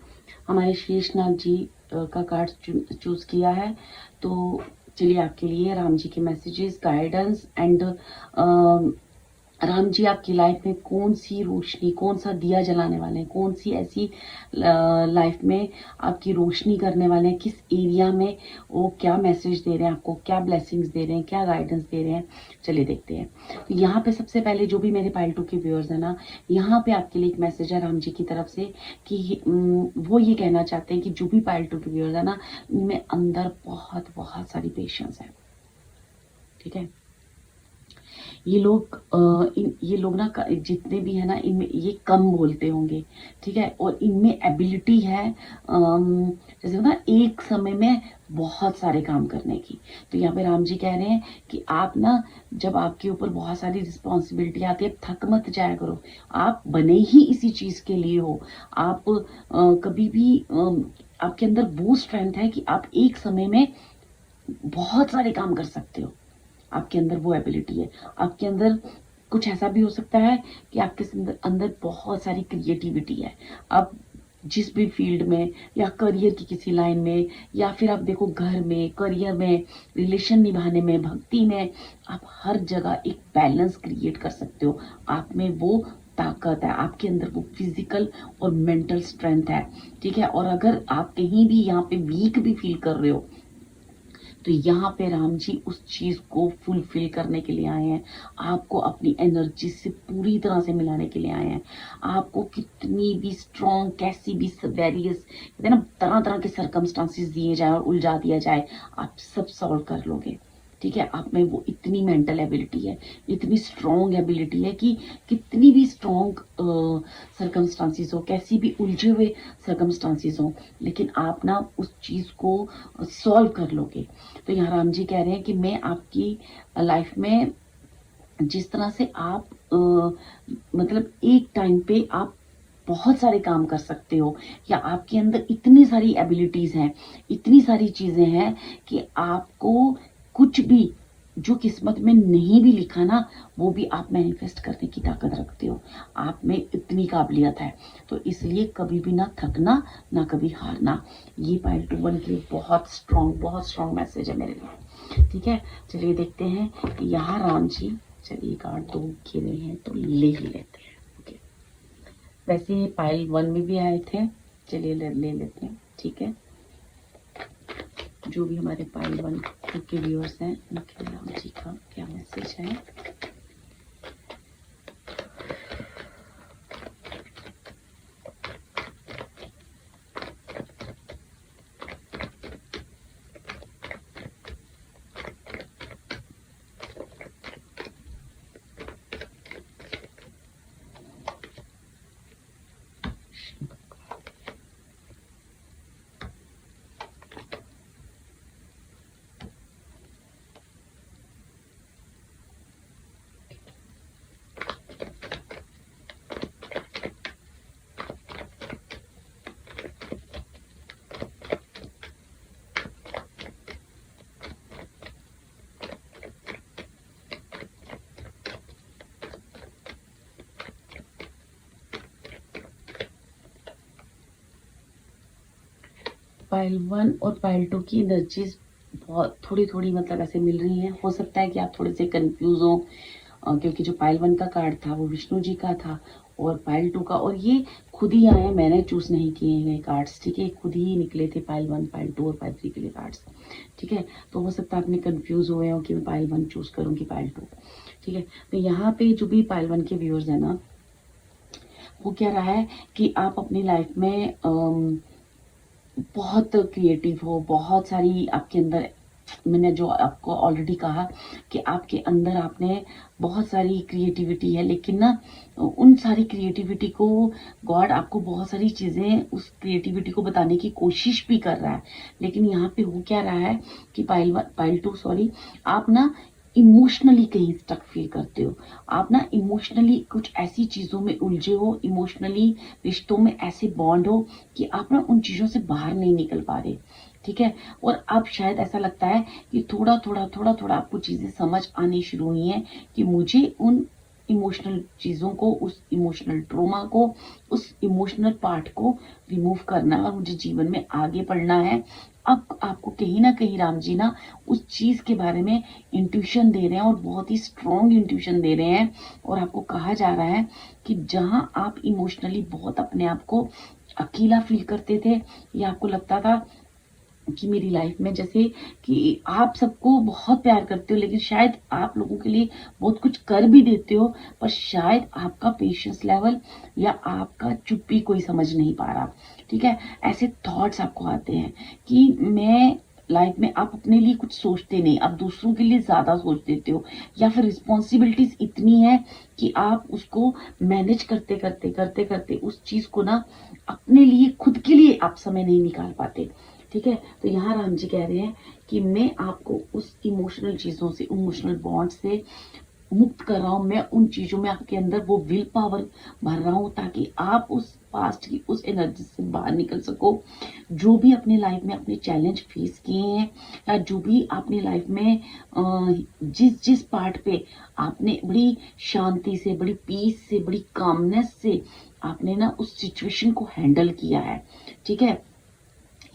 हमारे शेषनाग जी का कार्ड चूज किया है, तो चलिए आपके लिए राम जी के messages, guidance and Ram ji आपकी लाइफ में कौन सी रोशनी, कौन सा दिया जलाने वाले हैं, कौन सी ऐसी लाइफ में आपकी रोशनी करने वाले हैं, किस एरिया में वो क्या मैसेज दे रहे हैं आपको, क्या ब्लेसिंग्स दे रहे हैं, क्या गाइडेंस दे रहे हैं, चलिए देखते हैं। तो यहाँ पे सबसे पहले जो भी मेरे पाइल 2 के व्यूअर्स है ना, यहाँ पे आपके लिए एक मैसेज है राम जी की तरफ से कि वो ये कहना चाहते हैं कि जो भी पाइल 2 के व्यूअर्स है ना, उनमें अंदर बहुत बहुत सारी पेशेंस है, ठीक है। ये लोग ना जितने भी है ना, इनमें ये कम बोलते होंगे, ठीक है, और इनमें एबिलिटी है जैसे ना एक समय में बहुत सारे काम करने की। तो यहाँ पे राम जी कह रहे हैं कि आप ना, जब आपके ऊपर बहुत सारी रिस्पॉन्सिबिलिटी आती है, थक मत जाया करो। आप बने ही इसी चीज के लिए हो। आप कभी भी आपके अंदर वो स्ट्रेंथ है कि आप एक समय में बहुत सारे काम कर सकते हो। आपके अंदर वो एबिलिटी है। आपके अंदर कुछ ऐसा भी हो सकता है कि आपके अंदर बहुत सारी क्रिएटिविटी है। आप जिस भी फील्ड में, या करियर की किसी लाइन में, या फिर आप देखो घर में, करियर में, रिलेशन निभाने में, भक्ति में, आप हर जगह एक बैलेंस क्रिएट कर सकते हो। आप में वो ताकत है, आपके अंदर वो फिजिकल और मेंटल स्ट्रेंथ है, ठीक है। और अगर आप कहीं भी यहाँ पे वीक भी फील कर रहे हो, तो यहाँ पे राम जी उस चीज को फुलफिल करने के लिए आए हैं। आपको अपनी एनर्जी से पूरी तरह से मिलाने के लिए आए हैं। आपको कितनी भी स्ट्रॉन्ग, कैसी भी वेरियस, कहते हैं ना, तरह तरह के सर्कमस्टांसिस दिए जाए और उलझा दिया जाए, आप सब सॉल्व कर लोगे, ठीक है। आप में वो इतनी मेंटल एबिलिटी है, इतनी स्ट्रॉन्ग एबिलिटी है कि कितनी भी स्ट्रॉन्ग सर्कमस्टांसिस हो, कैसी भी उलझे हुए सर्कमस्टांसिस हो, लेकिन आप ना उस चीज को सॉल्व कर लोगे। तो यहाँ राम जी कह रहे हैं कि मैं आपकी लाइफ में जिस तरह से आप मतलब एक टाइम पे आप बहुत सारे काम कर सकते हो, या आपके अंदर इतनी सारी एबिलिटीज हैं, इतनी सारी चीजें हैं कि आपको कुछ भी जो किस्मत में नहीं भी लिखा ना, वो भी आप मैनिफेस्ट करने की ताकत रखते हो। आप में इतनी काबिलियत है। तो इसलिए कभी भी ना थकना, ना कभी हारना। ये पाइल 2-1 के लिए बहुत स्ट्रॉन्ग मैसेज है मेरे लिए। ठीक है, चलिए देखते हैं कि यहाँ राम जी, चलिए कार्ड 2 खेले हैं तो ले ही लेते हैं। ओके, वैसे ये पाइल 1 में भी आए थे, चलिए ले लेते हैं। ठीक है, जो भी हमारे पाइल 1 के व्यूअर्स हैं उनके लिए राम जी का क्या मैसेज है। पाइल 1 और पाइल 2 की एनर्जीज बहुत थोड़ी मतलब ऐसे मिल रही हैं। हो सकता है कि आप थोड़े से कंफ्यूज हो, क्योंकि जो पाइल 1 का कार्ड था वो विष्णु जी का था, और पाइल 2 का, और ये खुद ही आए, मैंने चूज नहीं किए गए कार्ड्स। ठीक है, खुद ही निकले थे पाइल 1, पाइल 2 और पाइल 3 के लिए कार्ड्स। ठीक है, तो हो सकता है आपने कंफ्यूज हुए हो कि मैं पाइल 1 चूज करूँ कि पाइल 2। ठीक है, तो यहाँ पे जो भी पाइल 1 के व्यूअर्स है ना, वो क्या रहा है कि आप अपनी लाइफ में बहुत क्रिएटिव हो, बहुत सारी आपके अंदर, मैंने जो आपको ऑलरेडी कहा कि आपके अंदर आपने बहुत सारी क्रिएटिविटी है, लेकिन ना उन सारी क्रिएटिविटी को गॉड आपको बहुत सारी चीज़ें उस क्रिएटिविटी को बताने की कोशिश भी कर रहा है। लेकिन यहाँ पे हो क्या रहा है कि पाइल 2 सॉरी, आप ना इमोशनली कहीं स्टक फील करते हो। आप ना इमोशनली कुछ ऐसी चीजों में उलझे हो, इमोशनली रिश्तों में ऐसे बॉन्ड हो कि आप ना उन चीजों से बाहर नहीं निकल पा रहे। ठीक है, और अब शायद ऐसा लगता है कि थोड़ा आपको चीजें समझ आनी शुरू हुई हैं कि मुझे उन इमोशनल चीजों को, उस इमोशनल ट्रोमा को, उस इमोशनल पार्ट को रिमूव करना है और मुझे जीवन में आगे बढ़ना है। अब आपको कहीं ना कहीं राम जी ना उस चीज के बारे में इंट्यूशन दे रहे हैं, और बहुत ही स्ट्रॉन्ग इंट्यूशन दे रहे हैं। और आपको कहा जा रहा है कि जहां आप इमोशनली बहुत अपने आप को अकेला फील करते थे, या आपको लगता था कि मेरी लाइफ में जैसे कि आप सबको बहुत प्यार करते हो, लेकिन शायद आप लोगों के लिए बहुत कुछ कर भी देते हो, पर शायद आपका पेशेंस लेवल या आपका चुप्पी कोई समझ नहीं पा रहा। ठीक है, ऐसे थॉट्स आपको आते हैं कि मैं लाइफ में, आप अपने लिए कुछ सोचते नहीं, आप दूसरों के लिए ज्यादा सोच देते हो, या फिर रिस्पॉन्सिबिलिटीज इतनी है कि आप उसको मैनेज करते उस चीज को ना अपने लिए, खुद के लिए आप समय नहीं निकाल पाते। ठीक है, तो यहाँ राम जी कह रहे हैं कि मैं आपको उस इमोशनल चीजों से, इमोशनल बॉन्ड से मुक्त कर रहा हूं। मैं उन चीजों में आपके अंदर वो विल पावर भर रहा हूं, ताकि आप उस पास्ट की उस एनर्जी से बाहर निकल सको। जो भी अपने लाइफ में अपने चैलेंज फेस किए हैं, या जो भी अपनी लाइफ में जिस जिस पार्ट पे आपने बड़ी शांति से, बड़ी पीस से, बड़ी कामनेस से आपने ना उस सिचुएशन को हैंडल किया है। ठीक है,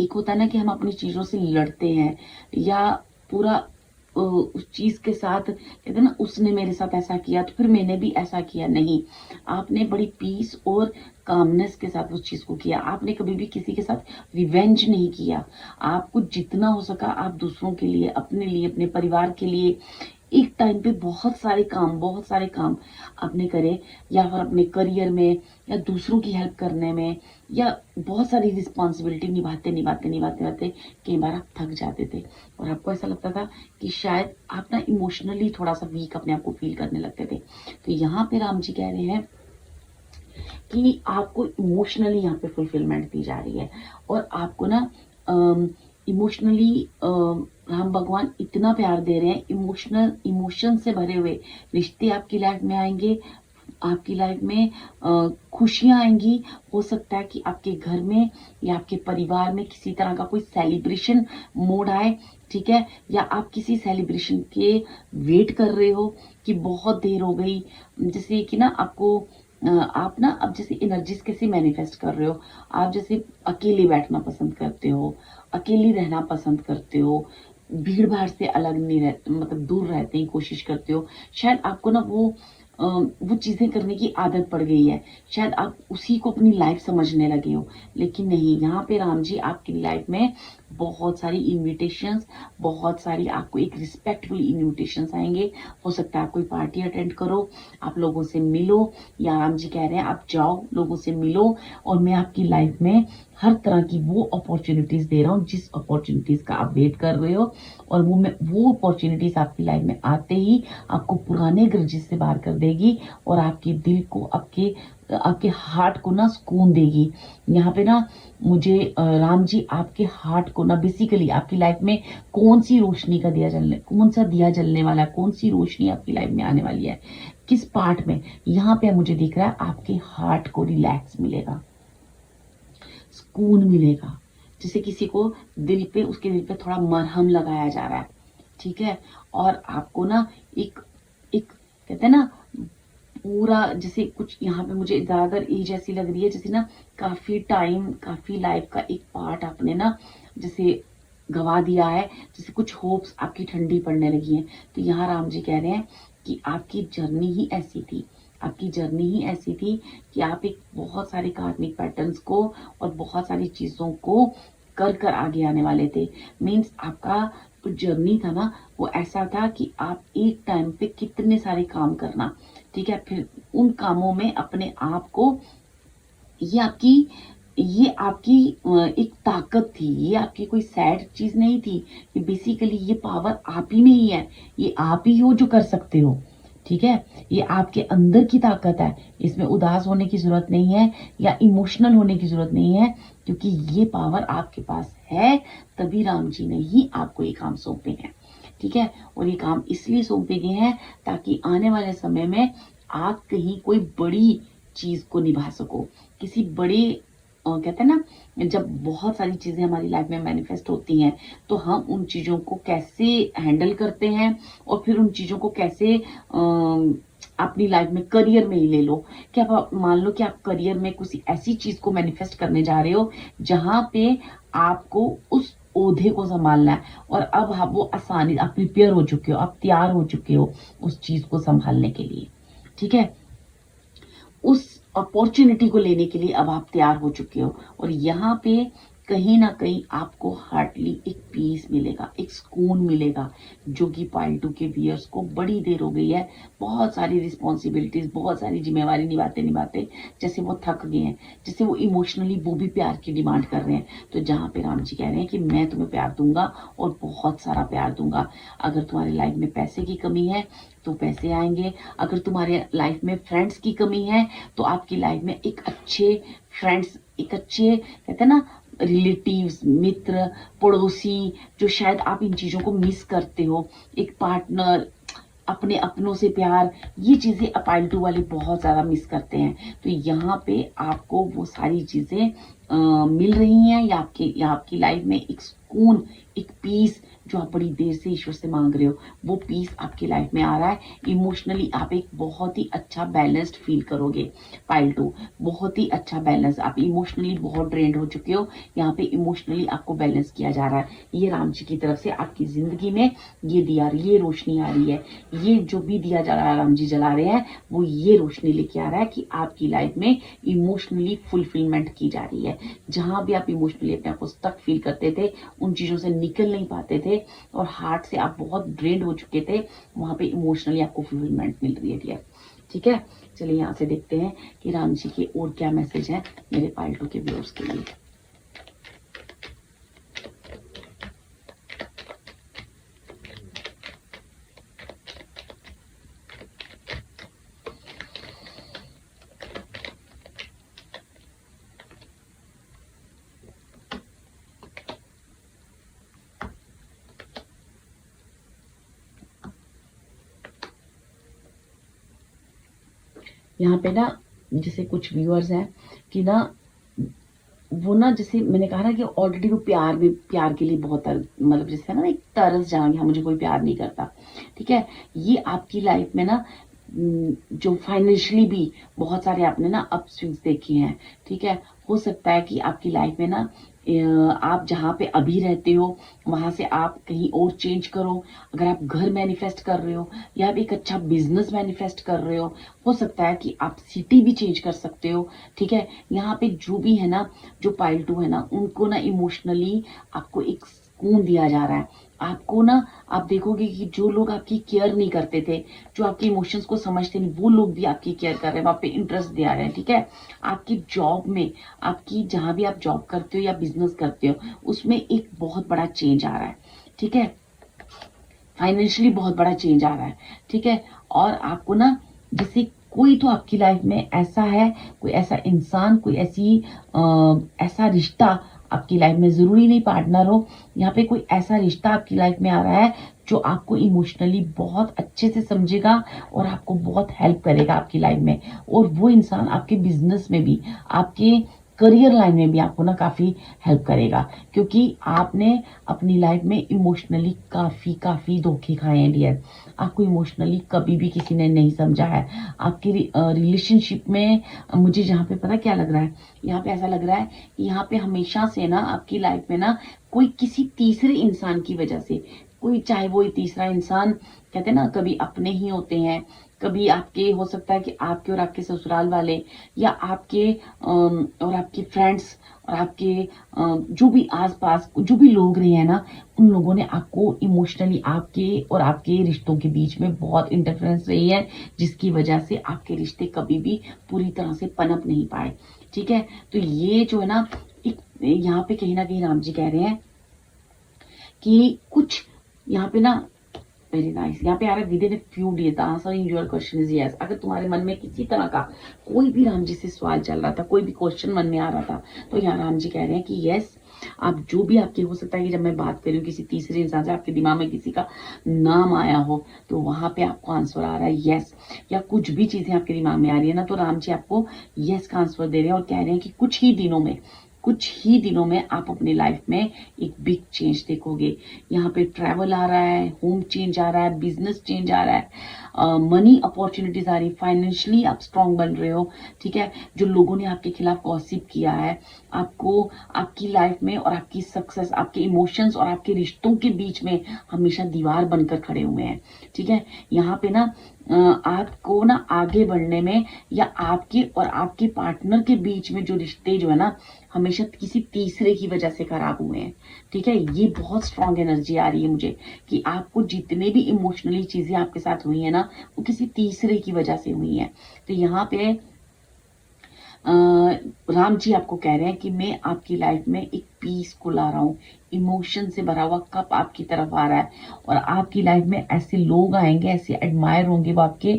एक होता है ना कि हम अपनी चीजों से लड़ते हैं, या पूरा उस चीज के साथ कहते हैं ना, उसने मेरे साथ ऐसा किया तो फिर मैंने भी ऐसा किया। नहीं, आपने बड़ी पीस और कामनेस के साथ उस चीज को किया। आपने कभी भी किसी के साथ रिवेंज नहीं किया। आपको जितना हो सका आप दूसरों के लिए, अपने लिए, अपने परिवार के लिए एक टाइम पे बहुत सारे काम आपने करे, या फिर अपने करियर में, या दूसरों की हेल्प करने में, या बहुत सारी रिस्पॉन्सिबिलिटी निभाते कई बार आप थक जाते थे, और आपको ऐसा लगता था कि शायद आप ना इमोशनली थोड़ा सा वीक अपने आप को फील करने लगते थे। तो यहाँ पे राम जी कह रहे हैं कि आपको इमोशनली यहाँ पे फुलफिलमेंट दी जा रही है, और आपको ना इमोशनली राम भगवान इतना प्यार दे रहे हैं। इमोशन से भरे हुए रिश्ते आपकी लाइफ में आएंगे, आपकी लाइफ में खुशियां आएंगी। हो सकता है कि आपके घर में या आपके परिवार में किसी तरह का कोई सेलिब्रेशन मोड आए, ठीक है, या आप किसी सेलिब्रेशन के वेट कर रहे हो कि बहुत देर हो गई। जैसे कि ना आपको आप ना अब जैसे एनर्जीज कैसे मैनिफेस्ट कर रहे हो, आप जैसे अकेले बैठना पसंद करते हो, अकेली रहना पसंद करते हो, भीड़ भाड़ से अलग नहीं रहते, मतलब दूर रहने की कोशिश करते हो। शायद आपको ना वो चीजें करने की आदत पड़ गई है, शायद आप उसी को अपनी लाइफ समझने लगे हो। लेकिन नहीं, यहाँ पे राम जी आपकी लाइफ में बहुत सारी इनविटेशंस, बहुत सारी आपको एक रिस्पेक्टफुल इनविटेशंस आएंगे। हो सकता है आप कोई पार्टी अटेंड करो, आप लोगों से मिलो, या राम जी कह रहे हैं आप जाओ, लोगों से मिलो, और मैं आपकी लाइफ में हर तरह की वो अपॉर्चुनिटीज दे रहा हूँ जिस अपॉर्चुनिटीज का आप वेट कर रहे हो। और वो अपॉर्चुनिटीज आपकी लाइफ में आते ही आपको पुराने ग्रजेस से बाहर कर देगी, और आपके दिल को, आपके आपके हार्ट को ना सुकून देगी। यहाँ पे ना मुझे राम जी आपके हार्ट को ना, बेसिकली आपकी लाइफ में कौन सी रोशनी का दिया जलने, कौन सा दिया जलने वाला है, कौन सी रोशनी आपकी लाइफ में आने वाली है, किस पार्ट में, यहाँ पे मुझे दिख रहा है आपके हार्ट को रिलैक्स मिलेगा, सुकून मिलेगा। जैसे किसी को दिल पे, उसके दिल पे थोड़ा मरहम लगाया जा रहा है, ठीक है, और आपको ना एक एक कहते हैं ना पूरा, जैसे कुछ यहाँ पे मुझे ज्यादातर एज ऐसी लग रही है जैसे ना काफी टाइम, काफी लाइफ का एक पार्ट आपने ना जैसे गवा दिया है, जैसे कुछ होप्स आपकी ठंडी पड़ने लगी हैं। तो यहाँ राम जी कह रहे हैं कि आपकी जर्नी ही ऐसी थी, आपकी जर्नी ही ऐसी थी कि आप एक बहुत सारे कार्मिक पैटर्न्स को और बहुत सारी चीजों को कर कर आगे आने वाले थे। मीन्स आपका जो जर्नी था ना वो ऐसा था कि आप एक टाइम पे कितने सारे काम करना, ठीक है, फिर उन कामों में अपने आप को, ये आपकी ये आपकी एक ताकत थी, ये आपकी कोई सैड चीज नहीं थी। ये बेसिकली ये पावर आप ही में ही है, ये आप ही हो जो कर सकते हो, ठीक है, ये आपके अंदर की ताकत है। इसमें उदास होने की जरूरत नहीं है या इमोशनल होने की जरूरत नहीं है, क्योंकि ये पावर आपके पास है, तभी राम जी ने ही आपको ये काम सौंपे हैं, ठीक है। और ये काम इसलिए सौंपे गए हैं ताकि आने वाले समय में आप कहीं कोई बड़ी चीज को निभा सको, किसी बड़े कहते हैं ना, जब बहुत सारी चीजें हमारी लाइफ में मैनिफेस्ट होती हैं तो हम उन चीजों को कैसे हैंडल करते हैं, और फिर उन चीजों को कैसे अपनी लाइफ में, करियर में ही ले लो कि आप मान लो कि आप करियर में कुछ ऐसी चीज को मैनिफेस्ट करने जा रहे हो जहां पे आपको उस ओहदे को संभालना है, और अब आप वो आसानी, आप प्रिपेयर हो चुके हो, आप तैयार हो चुके हो उस चीज को संभालने के लिए, ठीक है, उस अपॉर्चुनिटी को लेने के लिए अब आप तैयार हो चुके हो। और यहाँ पे कहीं ना कहीं आपको हार्डली एक पीस मिलेगा, एक सुकून मिलेगा, जो कि पाइल 2 के व्यूअर्स को बड़ी देर हो गई है, बहुत सारी रिस्पॉन्सिबिलिटीज, बहुत सारी जिम्मेवारी निभाते निभाते जैसे वो थक गए हैं, जैसे वो इमोशनली वो भी प्यार की डिमांड कर रहे हैं। तो जहाँ पे राम जी कह रहे हैं कि मैं तुम्हें प्यार दूंगा और बहुत सारा प्यार दूंगा। अगर तुम्हारी लाइफ में पैसे की कमी है तो पैसे आएंगे, अगर तुम्हारे लाइफ में फ्रेंड्स की कमी है तो आपकी लाइफ में एक अच्छे फ्रेंड्स, एक अच्छे कहते हैं ना रिलेटिव्स, मित्र, पड़ोसी, जो शायद आप इन चीजों को मिस करते हो, एक पार्टनर, अपने अपनों से प्यार, ये चीजें अपाइल 2 वाले बहुत ज्यादा मिस करते हैं। तो यहाँ पे आपको वो सारी चीजें मिल रही हैं, या आपकी लाइफ में एक सुकून, एक पीस जो आप बड़ी देर से ईश्वर से मांग रहे हो, वो पीस आपकी लाइफ में आ रहा है। इमोशनली आप एक बहुत ही अच्छा बैलेंस्ड फील करोगे। पाइल 2 बहुत ही अच्छा बैलेंस, आप इमोशनली बहुत ड्रेन्ड हो चुके हो, यहाँ पे इमोशनली आपको बैलेंस किया जा रहा है। ये राम जी की तरफ से आपकी जिंदगी में ये रोशनी आ रही है, ये जो भी दिया जा रहा है राम जी जला रहे हैं, वो ये रोशनी लेके आ रहा है कि आपकी लाइफ में इमोशनली फुलफिलमेंट की जा रही है। जहां भी आप इमोशनली अपने आप को स्टक फील करते थे, उन चीजों से निकल नहीं पाते थे और हार्ट से आप बहुत ड्रेन्ड हो चुके थे, वहां पे इमोशनली आपको फुलफिलमेंट मिल रही है डियर, ठीक है। चलिए यहाँ से देखते हैं कि राम जी के और क्या मैसेज है मेरे पाइल 2 के व्यूअर्स के लिए। यहाँ पे ना जैसे कुछ व्यूअर्स हैं कि ना वो ना, जैसे मैंने कहा ना कि ऑलरेडी वो प्यार के लिए बहुत मतलब जैसे ना एक तरस जाएंगे, हाँ मुझे कोई प्यार नहीं करता, ठीक है। ये आपकी लाइफ में ना जो फाइनेंशियली भी बहुत सारे आपने ना अप स्विंग्स देखे हैं, ठीक है। हो सकता है कि आपकी लाइफ में ना आप जहाँ पे अभी रहते हो वहां से आप कहीं और चेंज करो। अगर आप घर मैनिफेस्ट कर रहे हो या आप एक अच्छा बिजनेस मैनिफेस्ट कर रहे हो सकता है कि आप सिटी भी चेंज कर सकते हो, ठीक है। यहाँ पे जो भी है ना, जो पाइल 2 है ना, उनको ना इमोशनली आपको एक सुकून दिया जा रहा है। आपको ना, आप देखोगे कि जो लोग आपकी केयर नहीं करते थे, जो आपके इमोशंस को समझते नहीं, वो लोग भी आपकी केयर कर रहे हैं, वहां पे इंटरेस्ट दिया रहे हैं, ठीक है। आपकी जॉब में, आपकी जहां भी आप जॉब करते हो या बिजनेस करते हो, उसमें एक बहुत बड़ा चेंज आ रहा है, ठीक है। फाइनेंशियली बहुत बड़ा चेंज आ रहा है, ठीक है। और आपको ना, जैसे कोई तो आपकी लाइफ में ऐसा है, कोई ऐसा इंसान, कोई ऐसा रिश्ता आपकी लाइफ में, जरूरी नहीं पार्टनर हो, यहाँ पे कोई ऐसा रिश्ता आपकी लाइफ में आ रहा है जो आपको इमोशनली बहुत अच्छे से समझेगा और आपको बहुत हेल्प करेगा आपकी लाइफ में। और वो इंसान आपके बिजनेस में भी, आपके करियर लाइन में भी आपको ना काफी हेल्प करेगा, क्योंकि आपने अपनी लाइफ में इमोशनली काफी धोखे खाए हैं डियर। आपको इमोशनली कभी भी किसी ने नहीं समझा है। आपकी रिलेशनशिप में मुझे जहाँ पे पता क्या लग रहा है, यहाँ पे ऐसा लग रहा है कि यहाँ पे हमेशा से ना आपकी लाइफ में ना कोई किसी तीसरे इंसान की वजह से, कोई चाहे वो तीसरा इंसान, कहते हैं ना कभी अपने ही होते हैं, कभी आपके, हो सकता है कि आपके और आपके ससुराल वाले, या आपके और आपके फ्रेंड्स और आपके जो भी आसपास जो भी लोग रहे हैं ना, उन लोगों ने आपको इमोशनली, आपके और आपके रिश्तों के बीच में बहुत इंटरफेरेंस रही है, जिसकी वजह से आपके रिश्ते कभी भी पूरी तरह से पनप नहीं पाए, ठीक है। तो ये जो है ना, एक यहाँ पे कहीं ना कहीं राम जी कह रहे हैं कि कुछ यहाँ पे ना, वेरी नाइस, यहाँ पे आ रहा है with in few days the answer in your question is yes. अगर तुम्हारे मन में किसी तरह का कोई भी राम जी से सवाल चल रहा था, कोई भी क्वेश्चन मन में आ रहा था, तो यहाँ राम जी कह रहे हैं कि यस, आप जो भी आपके, हो सकता है कि जब मैं बात कर रही हूँ किसी तीसरे इंसान से, आपके दिमाग में किसी का नाम आया हो, तो वहां पे आपको आंसर आ रहा है यस। या कुछ भी चीजें आपके दिमाग में आ रही है ना, तो राम जी आपको यस का आंसर दे रहे हैं और कह रहे हैं कि कुछ ही दिनों में आप अपनी लाइफ में एक बिग चेंज देखोगे। यहाँ पे ट्रैवल आ रहा है, होम चेंज आ रहा है, बिजनेस चेंज आ रहा है, मनी अपॉर्चुनिटीज आ रही, फाइनेंशियली आप स्ट्रांग बन रहे हो, ठीक है। जो लोगों ने आपके खिलाफ गॉसिप किया है, आपको आपकी लाइफ में और आपकी सक्सेस, आपके इमोशंस और आपके रिश्तों के बीच में हमेशा दीवार बनकर खड़े हुए हैं, ठीक है। यहाँ पे ना आपको ना आगे बढ़ने में, या आपके और आपके पार्टनर के बीच में जो रिश्ते जो है ना, हमेशा किसी तीसरे की वजह से खराब हुए हैं, ठीक है। ये बहुत स्ट्रांग एनर्जी आ रही है मुझे कि आपको जितने भी इमोशनली चीजें आपके साथ हुई है ना, वो किसी तीसरे की वजह से हुई है। तो यहाँ पे राम जी आपको कह रहे हैं कि मैं आपकी लाइफ में एक पीस को ला रहा हूँ, इमोशन से भरा हुआ कप आपकी तरफ आ रहा है, और आपकी लाइफ में ऐसे लोग आएंगे, ऐसे एडमायर होंगे वो आपके,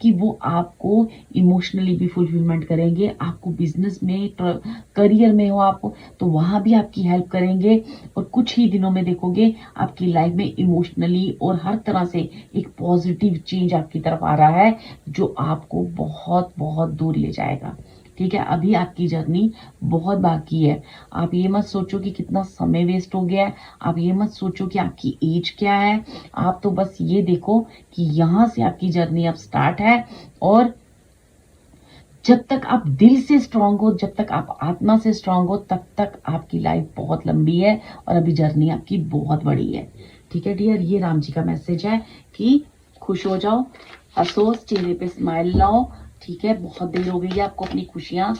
कि वो आपको इमोशनली भी फुलफिलमेंट करेंगे। आपको बिजनेस में, करियर में हो आप, तो वहां भी आपकी हेल्प करेंगे। और कुछ ही दिनों में देखोगे आपकी लाइफ में इमोशनली और हर तरह से एक पॉजिटिव चेंज आपकी तरफ आ रहा है, जो आपको बहुत बहुत दूर ले जाएगा, ठीक है। अभी आपकी जर्नी बहुत बाकी है। आप ये मत सोचो कि कितना समय वेस्ट हो गया है, आप ये मत सोचो कि आपकी एज क्या है, आप तो बस ये देखो कि यहां से आपकी जर्नी अब स्टार्ट है। और जब तक आप दिल से स्ट्रांग हो, जब तक आप आत्मा से स्ट्रांग हो, तब तक आपकी लाइफ बहुत लंबी है और अभी जर्नी आपकी बहुत बड़ी है, ठीक है डियर। ये राम जी का मैसेज है कि खुश हो जाओ, हंसो, चेहरे पे स्माइल लाओ, ठीक है। बहुत देर हो गई है आपको अपनी खुशियां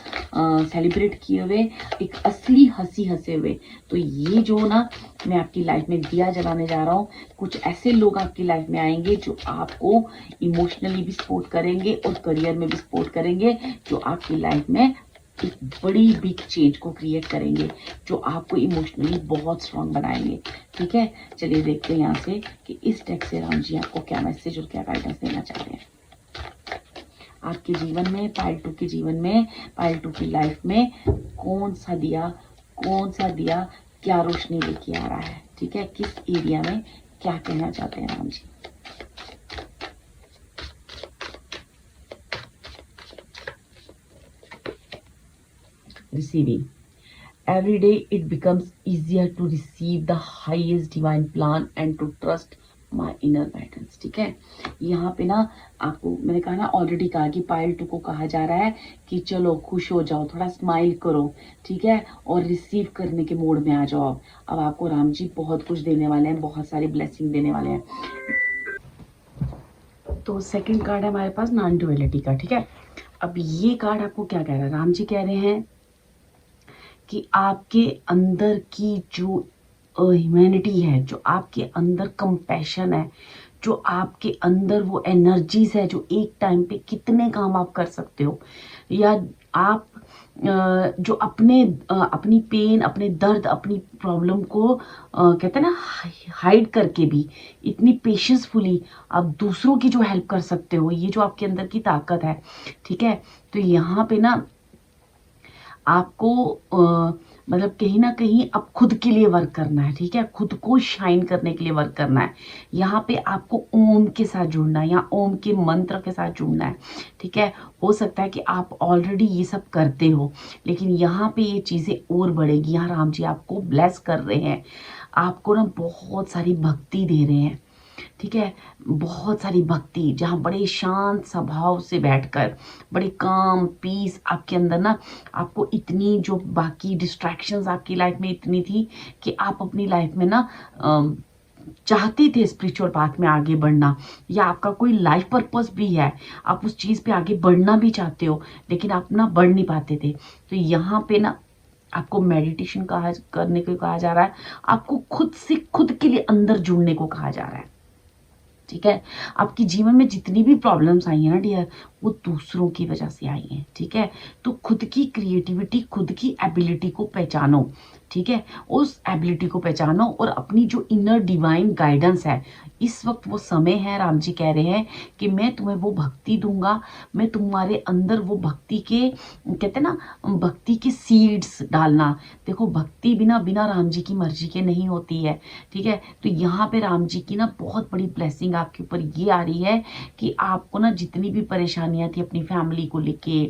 सेलिब्रेट किए हुए, एक असली हंसी हंसे हुए। तो ये जो ना, मैं आपकी लाइफ में दिया जलाने जा रहा हूँ, कुछ ऐसे लोग आपकी लाइफ में आएंगे जो आपको इमोशनली भी सपोर्ट करेंगे और करियर में भी सपोर्ट करेंगे, जो आपकी लाइफ में एक बड़ी बिग चेंज को क्रिएट करेंगे, जो आपको इमोशनली बहुत स्ट्रांग बनाएंगे, ठीक है। चलिए देखते हैं यहाँ से कि इस टेक्स्ट से राम जी आपको क्या मैसेज और क्या गाइडेंस देना चाह रहे हैं आपके जीवन में, पाइल 2 के जीवन में, पाइल 2 की लाइफ में कौन सा दिया क्या रोशनी लेके आ रहा है, ठीक है। किस एरिया में क्या कहना चाहते हैं Ram ji. receiving. Every day it becomes easier to receive the highest divine plan and to trust my inner guidance. ठीक है, यहाँ पे ना आपको मैंने कहा ना, ऑलरेडी कहा कि पायल 2 को कहा जा रहा है कि चलो खुश हो जाओ, थोड़ा स्माइल करो, ठीक है, और रिसीव करने के मोड में आ जाओ। अब आपको राम जी बहुत कुछ देने वाले हैं, बहुत सारी ब्लेसिंग देने वाले हैं। तो सेकंड कार्ड है हमारे पास नॉन ड्युअलिटी का, ठीक है। अब ये कार्ड आपको क्या कह रहा है? राम जी कह रहे हैं कि आपके अंदर की जो ह्यूमैनिटी है, जो आपके अंदर कंपैशन है, जो आपके अंदर वो एनर्जीज है, जो एक टाइम पे कितने काम आप कर सकते हो, या आप जो अपनी पेन, अपने दर्द, अपनी प्रॉब्लम को कहते हैं ना हाइड करके भी इतनी पेशेंसफुली आप दूसरों की जो हेल्प कर सकते हो, ये जो आपके अंदर की ताकत है, ठीक है। तो यहाँ पे ना आपको मतलब कहीं ना कहीं अब खुद के लिए वर्क करना है, ठीक है, खुद को शाइन करने के लिए वर्क करना है। यहाँ पे आपको ओम के साथ जुड़ना है या ओम के मंत्र के साथ जुड़ना है, ठीक है। हो सकता है कि आप ऑलरेडी ये सब करते हो, लेकिन यहाँ पे ये चीज़ें और बढ़ेगी। यहाँ राम जी आपको ब्लेस कर रहे हैं, आपको ना बहुत सारी भक्ति दे रहे हैं, ठीक है, बहुत सारी भक्ति, जहाँ बड़े शांत स्वभाव से बैठकर बड़े काम पीस आपके अंदर ना, आपको इतनी जो बाकी डिस्ट्रैक्शंस आपकी लाइफ में इतनी थी कि आप अपनी लाइफ में ना चाहते थे स्पिरिचुअल पाथ में आगे बढ़ना, या आपका कोई लाइफ पर्पस भी है, आप उस चीज़ पे आगे बढ़ना भी चाहते हो, लेकिन आप ना बढ़ नहीं पाते थे। तो यहाँ पे ना आपको मेडिटेशन करने को कहा जा रहा है, आपको खुद से खुद के लिए अंदर जुड़ने को कहा जा रहा है, ठीक है। आपके जीवन में जितनी भी प्रॉब्लम्स आई हैं ना डियर, वो दूसरों की वजह से आई हैं, ठीक है। तो खुद की क्रिएटिविटी, खुद की एबिलिटी को पहचानो, ठीक है, उस एबिलिटी को पहचानो और अपनी जो इनर डिवाइन गाइडेंस है, इस वक्त वो समय है, राम जी कह रहे हैं कि मैं तुम्हें वो भक्ति दूंगा, मैं तुम्हारे अंदर वो भक्ति के, कहते हैं ना, भक्ति के सीड्स डालना। देखो भक्ति बिना बिना राम जी की मर्जी के नहीं होती है, ठीक है। तो यहाँ पे राम जी की ना बहुत बड़ी ब्लेसिंग आपके ऊपर ये आ रही है कि आपको ना जितनी भी परेशानियां थी अपनी फैमिली को लेके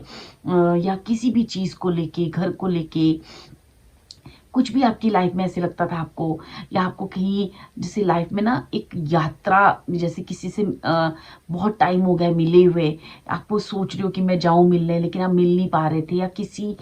या किसी भी चीज़ को लेके, घर को लेके, कुछ भी आपकी लाइफ में ऐसे लगता था आपको, या आपको कहीं जैसे लाइफ में ना एक यात्रा, जैसे किसी से बहुत टाइम हो गया मिले हुए, आपको सोच रहे हो कि मैं जाऊं मिलने, लेकिन आप मिल नहीं पा रहे थे, या किसी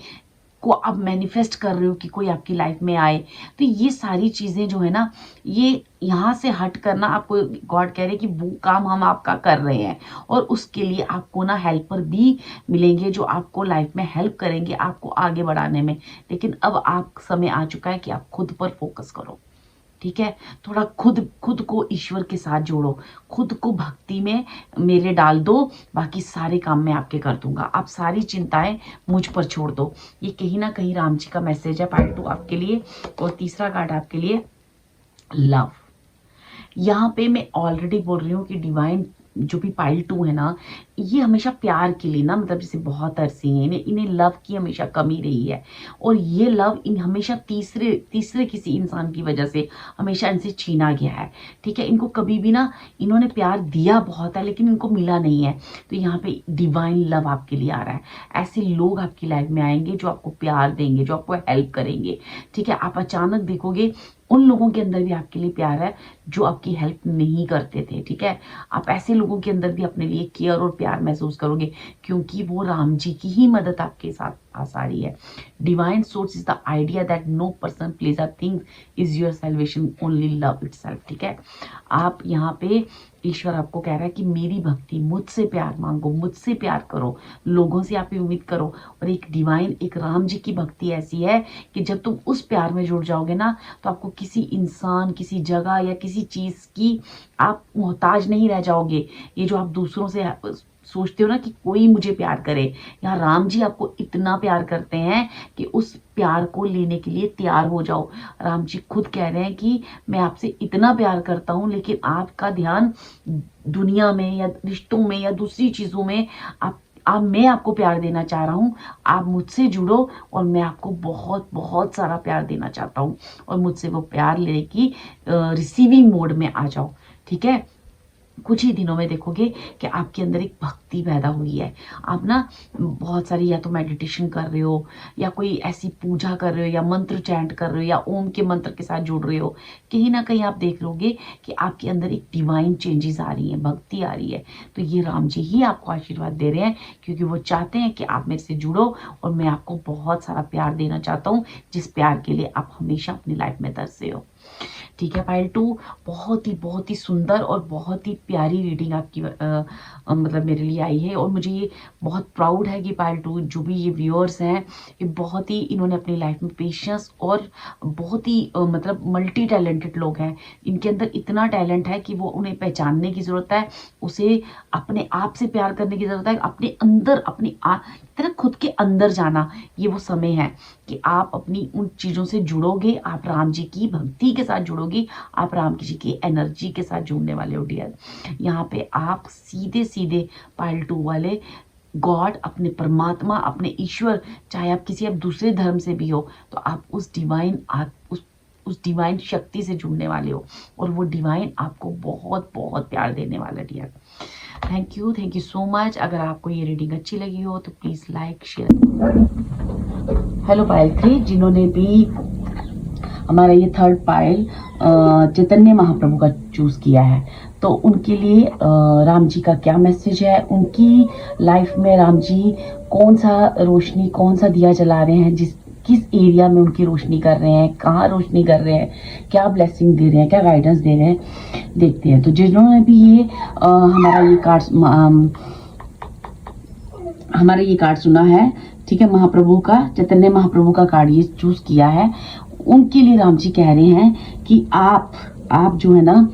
को आप मैनिफेस्ट कर रहे हो कि कोई आपकी लाइफ में आए। तो ये सारी चीज़ें जो है ना, ये यहाँ से हट करना, आपको गॉड कह रहे हैं कि वो काम हम आपका कर रहे हैं, और उसके लिए आपको ना हेल्पर भी मिलेंगे जो आपको लाइफ में हेल्प करेंगे आपको आगे बढ़ाने में। लेकिन अब आप समय आ चुका है कि आप खुद पर फोकस करो, ठीक है। थोड़ा खुद को ईश्वर के साथ जोड़ो, खुद को भक्ति में मेरे डाल दो, बाकी सारे काम मैं आपके कर दूंगा, आप सारी चिंताएं मुझ पर छोड़ दो। ये कहीं ना कहीं राम जी का मैसेज है पार्ट 2 आपके लिए। और तीसरा कार्ड आपके लिए लव। यहाँ पे मैं ऑलरेडी बोल रही हूँ कि डिवाइन जो भी पाइल 2 है ना, ये हमेशा प्यार के लिए ना, मतलब जैसे बहुत अरसे हैं, इन्हें लव की हमेशा कमी रही है, और ये लव इन हमेशा तीसरे किसी इंसान की वजह से हमेशा इनसे छीना गया है, ठीक है। इनको कभी भी ना, इन्होंने प्यार दिया बहुत है लेकिन इनको मिला नहीं है। तो यहाँ पे डिवाइन लव आपके लिए आ रहा है। ऐसे लोग आपकी लाइफ में आएंगे जो आपको प्यार देंगे, जो आपको हेल्प करेंगे, ठीक है। आप अचानक देखोगे उन लोगों के अंदर भी आपके लिए प्यार है जो आपकी हेल्प नहीं करते थे, ठीक है। आप ऐसे लोगों के अंदर भी अपने लिए केयर और प्यार महसूस करोगे, क्योंकि वो राम जी की ही मदद आपके साथ आ रही है। Divine source is the idea that no person place a thing is your salvation, only love itself, ठीक है। आप यहाँ पे ईश्वर आपको कह रहा है कि मेरी भक्ति, मुझसे प्यार मांगो, मुझसे प्यार करो, लोगों से आप उम्मीद करो। और एक डिवाइन, एक राम जी की भक्ति ऐसी है कि जब तुम उस प्यार में जुड़ जाओगे ना, तो आपको किसी इंसान, किसी जगह या किसी चीज की आप मोहताज नहीं रह जाओगे। ये जो आप दूसरों से सोचते हो ना कि कोई मुझे प्यार करे, यहाँ राम जी आपको इतना प्यार करते हैं कि उस प्यार को लेने के लिए तैयार हो जाओ। राम जी खुद कह रहे हैं कि मैं आपसे इतना प्यार करता हूँ, लेकिन आपका ध्यान दुनिया में या रिश्तों में या दूसरी चीजों में, मैं आपको प्यार देना चाह रहा हूँ। आप मुझसे जुड़ो और मैं आपको बहुत बहुत सारा प्यार देना चाहता हूँ, और मुझसे वो प्यार लेने की रिसीविंग मोड में आ जाओ, ठीक है। कुछ ही दिनों में देखोगे कि आपके अंदर एक भक्ति पैदा हुई है। आप ना बहुत सारी या तो मेडिटेशन कर रहे हो, या कोई ऐसी पूजा कर रहे हो, या मंत्र चैंट कर रहे हो, या ओम के मंत्र के साथ जुड़ रहे हो। कहीं ना कहीं आप देख लोगे कि आपके अंदर एक डिवाइन चेंजेस आ रही हैं, भक्ति आ रही है। तो ये राम जी ही आपको आशीर्वाद दे रहे हैं, क्योंकि वो चाहते हैं कि आप मेरे से जुड़ो, और मैं आपको बहुत सारा प्यार देना चाहता हूँ, जिस प्यार के लिए आप हमेशा अपनी लाइफ में तरसे हो। ठीक है, पाइल 2 बहुत ही सुंदर और बहुत ही प्यारी रीडिंग आपकी मतलब मेरे लिए आई है, और मुझे ये बहुत प्राउड है कि पाइल 2 जो भी ये व्यूअर्स हैं, ये बहुत ही इन्होंने अपनी लाइफ में पेशेंस और बहुत ही मतलब मल्टी टैलेंटेड लोग हैं। इनके अंदर इतना टैलेंट है कि वो उन्हें पहचानने की ज़रूरत है, उसे अपने आप से प्यार करने की ज़रूरत है, अपने अंदर अपनी तरह खुद के अंदर जाना। ये वो समय है कि आप अपनी उन चीज़ों से जुड़ोगे, आप राम जी की भक्ति के साथ जुड़ोगे, आप राम जी की एनर्जी के साथ जुड़ने वाले हो डियर। यहाँ पे आप सीधे सीधे पाइल 2 वाले गॉड, अपने परमात्मा, अपने ईश्वर, चाहे आप किसी अब दूसरे धर्म से भी हो, तो आप उस डिवाइन शक्ति से जुड़ने वाले हो, और वो डिवाइन आपको बहुत बहुत प्यार देने वाला dear. Thank you so much. अगर आपको ये रीडिंग अच्छी लगी हो तो please like share. Hello Payal 3, जिन्होंने भी हमारा ये थर्ड पायल चैतन्य महाप्रभु का चूज किया है, तो उनके लिए राम जी का क्या मैसेज है, उनकी लाइफ में राम जी कौन सा रोशनी, कौन सा दिया जला रहे हैं, किस एरिया में उनकी रोशनी कर रहे हैं, कहाँ रोशनी कर रहे हैं, क्या ब्लेसिंग दे रहे हैं, क्या गाइडेंस दे रहे हैं, देखते हैं। तो जिन्होंने भी ये हमारा ये कार्ड सुना है, ठीक है, महाप्रभु का, चैतन्य महाप्रभु का कार्ड ये चूज किया है, उनके लिए राम जी कह रहे हैं कि आप जो है ना,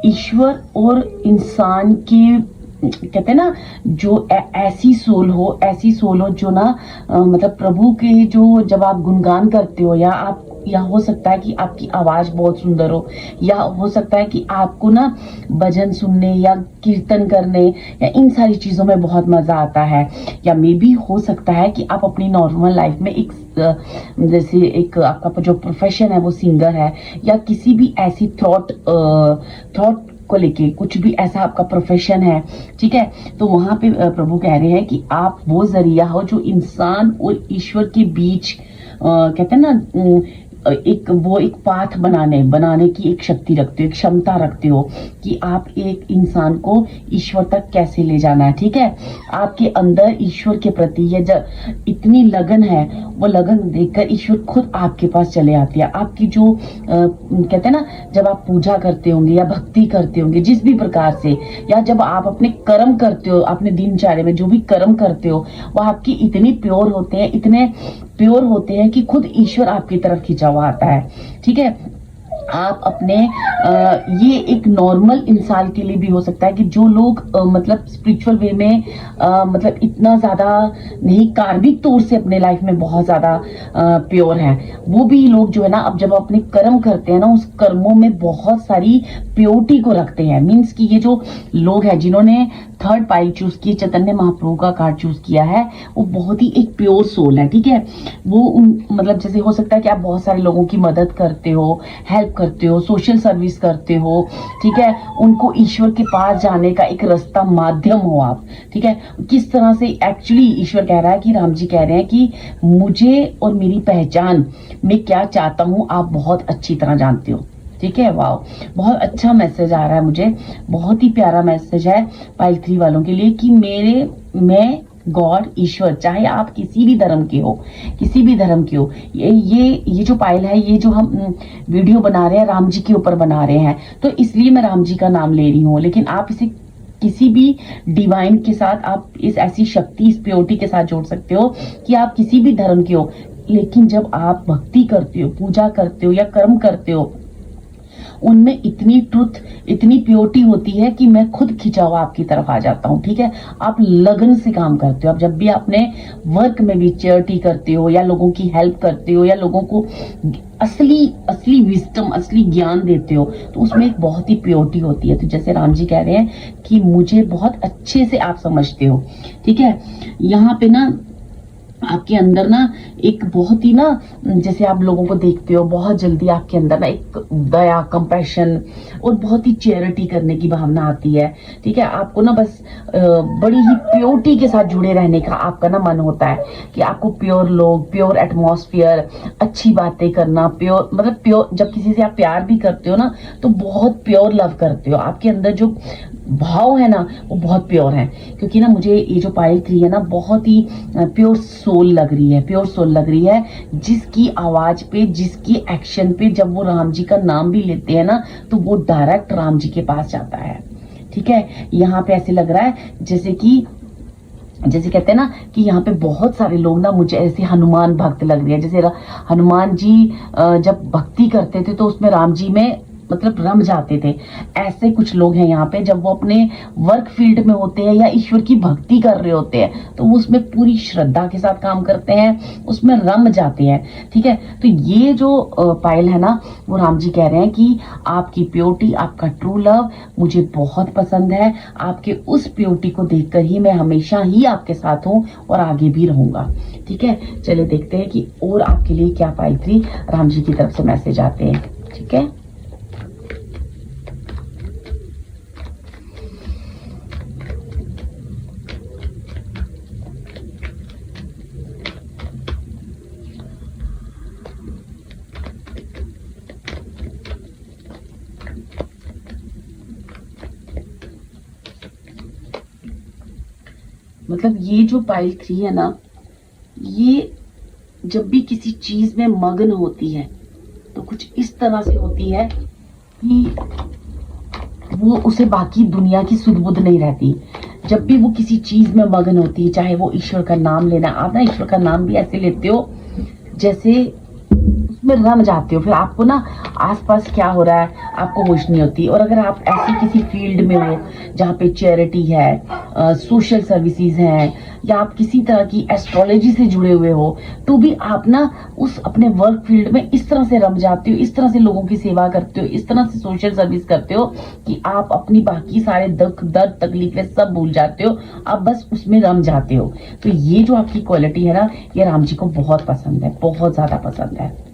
ईश्वर और इंसान के, कहते हैं ना, जो ऐसी सोल हो जो ना मतलब प्रभु के जो, जब आप गुणगान करते हो, या हो सकता है कि आपकी आवाज बहुत सुंदर हो, या हो सकता है कि आपको ना भजन सुनने या कीर्तन करने या इन सारी चीजों में बहुत मजा आता है, या मे बी हो सकता है कि आप अपनी नॉर्मल लाइफ में एक जैसे एक आपका जो प्रोफेशन है वो सिंगर है, या किसी भी ऐसी थॉट को लेके कुछ भी ऐसा आपका प्रोफेशन है, ठीक है, तो वहां पे प्रभु कह रहे हैं कि आप वो जरिया हो जो इंसान और ईश्वर के बीच कहते हैं ना, एक पाथ बनाने की एक शक्ति रखते हो, एक क्षमता रखते हो कि आप एक इंसान को ईश्वर तक कैसे ले जाना है। ठीक है, आपके अंदर ईश्वर के प्रति ये जब इतनी लगन है, वो लगन देखकर ईश्वर खुद आपके पास चले आते हैं। आपकी जो कहते हैं ना, जब आप पूजा करते होंगे या भक्ति करते होंगे जिस भी प्रकार से, या जब आप अपने कर्म करते हो, अपने दिनचर्या में जो भी कर्म करते हो, वो आपकी इतनी प्योर होते हैं, इतने प्योर होते हैं कि खुद ईश्वर आपकी तरफ खिंचा हुआ आता है। ठीक है, आप अपने ये एक नॉर्मल इंसान के लिए भी हो सकता है कि जो लोग मतलब स्पिरिचुअल वे में मतलब इतना ज्यादा नहीं, कार्मिक तौर से अपने लाइफ में बहुत ज्यादा प्योर हैं, वो भी लोग जो है ना, अब जब अपने कर्म करते हैं ना, उस कर्मों में बहुत सारी प्योरिटी को रखते हैं। मीन्स कि ये जो लोग हैं जिन्होंने थर्ड पाई चूज की, चैतन्य महाप्रभु का कार्ड चूज किया है, वो बहुत ही एक प्योर सोल है। ठीक है, वो मतलब जैसे हो सकता है कि आप बहुत सारे लोगों की मदद करते हो, हेल्प करते हो, सोशल सर्विस करते हो, ठीक है, उनको ईश्वर के पास जाने का एक रास्ता, माध्यम हो आप। ठीक है, किस तरह से एक्चुअली ईश्वर कह रहा है कि राम जी कह रहे हैं कि मुझे और मेरी पहचान, मैं क्या चाहता हूं आप बहुत अच्छी तरह जानते हो। ठीक है, वाह, बहुत अच्छा मैसेज आ रहा है मुझे, बहुत ही प्यारा मैसेज है पाइल 3 वालों के लिए कि मैं गॉड, ईश्वर, चाहे आप किसी भी धर्म के हो, ये जो पाइल है, ये जो हम वीडियो बना रहे हैं राम जी के ऊपर बना रहे हैं, तो इसलिए मैं राम जी का नाम ले रही हूँ, लेकिन आप इसे किसी भी डिवाइन के साथ, आप इस ऐसी शक्ति, इस प्योरिटी के साथ जोड़ सकते हो कि आप किसी भी धर्म के हो, लेकिन जब आप भक्ति करते हो, पूजा करते हो या कर्म करते हो, उनमें इतनी ट्रुथ, इतनी प्योरिटी होती है कि मैं खुद खिंचा हुआ आपकी तरफ आ जाता हूँ। ठीक है, आप लगन से काम करते हो, आप जब भी अपने वर्क में भी चैरिटी करते हो, या लोगों की हेल्प करते हो, या लोगों को असली विजडम, असली ज्ञान देते हो, तो उसमें एक बहुत ही प्योरिटी होती है। तो जैसे राम जी कह रहे हैं कि मुझे बहुत अच्छे से आप समझते हो। ठीक है, यहाँ पे ना आपके अंदर ना एक बहुत ही ना, जैसे आप लोगों को देखते हो बहुत जल्दी आपके अंदर ना एक दया, कंपैशन और बहुत ही चैरिटी करने की भावना आती है। ठीक है, आपको ना बस बड़ी ही प्योरिटी के साथ जुड़े रहने का आपका ना मन होता है कि आपको प्योर लोग, प्योर एटमॉस्फेयर, अच्छी बातें करना, प्योर मतलब प्योर, जब किसी से आप प्यार भी करते हो ना तो बहुत प्योर लव करते हो, आपके अंदर जो भाव है ना वो बहुत प्योर है। क्योंकि ना मुझे ये जो पायल थ्री है ना बहुत ही प्योर सोल लग रही है, प्योर सोल लग रही है, जिसकी आवाज पे, जिसकी एक्शन पे जब वो राम जी का नाम भी लेते हैं ना तो वो डायरेक्ट राम जी के पास जाता है। ठीक है, यहाँ पे ऐसे लग रहा है जैसे कहते हैं ना कि यहाँ पे बहुत सारे लोग ना मुझे ऐसे हनुमान भक्त लग रहे हैं, जैसे हनुमान जी जब भक्ति करते थे तो उसमें राम जी में मतलब रम जाते थे। ऐसे कुछ लोग हैं यहाँ पे, जब वो अपने वर्क फील्ड में होते हैं या ईश्वर की भक्ति कर रहे होते हैं तो वो उसमें पूरी श्रद्धा के साथ काम करते हैं, उसमें रम जाते हैं। ठीक है, तो ये जो पायल है ना वो राम जी कह रहे हैं कि आपकी प्योरिटी, आपका ट्रू लव मुझे बहुत पसंद है, आपके उस प्योरिटी को देखकर ही मैं हमेशा ही आपके साथ हूँ और आगे भी रहूंगा। ठीक है, चलिए देखते हैं कि और आपके लिए क्या पायल थ्री राम जी की तरफ से मैसेज आते हैं। ठीक है, मतलब ये जो पाइल थ्री है ना, ये जब भी किसी चीज में मग्न होती है तो कुछ इस तरह से होती है कि वो उसे बाकी दुनिया की सुध बुध नहीं रहती। जब भी वो किसी चीज में मग्न होती है, चाहे वो ईश्वर का नाम लेना, आप ना ईश्वर का नाम भी ऐसे लेते हो जैसे उसमें रम जाते हो, फिर आपको ना आसपास क्या हो रहा है आपको होश नहीं होती। और अगर आप ऐसी किसी फील्ड में हो जहाँ पे चैरिटी है, सोशल सर्विसेज हैं, या आप किसी तरह की एस्ट्रोलॉजी से जुड़े हुए हो, तो भी आप ना उस अपने वर्क फील्ड में इस तरह से रम जाते हो, इस तरह से लोगों की सेवा करते हो, इस तरह से सोशल सर्विस करते हो कि आप अपनी बाकी सारे दुख दर्द तकलीफें सब भूल जाते हो, आप बस उसमें रम जाते हो। तो ये जो आपकी क्वालिटी है ना ये राम जी को बहुत पसंद है, बहुत ज्यादा पसंद है।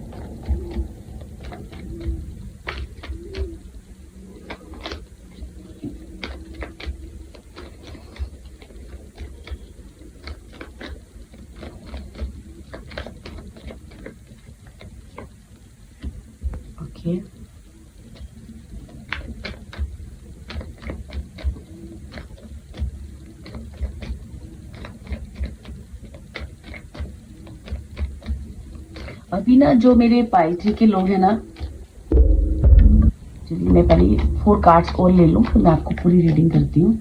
ओके, अभी ना जो मेरे पाइथी के लोग हैं ना, चलिए मैं पहले 4 कार्ड्स और ले लूं फिर मैं आपको पूरी रीडिंग करती हूँ।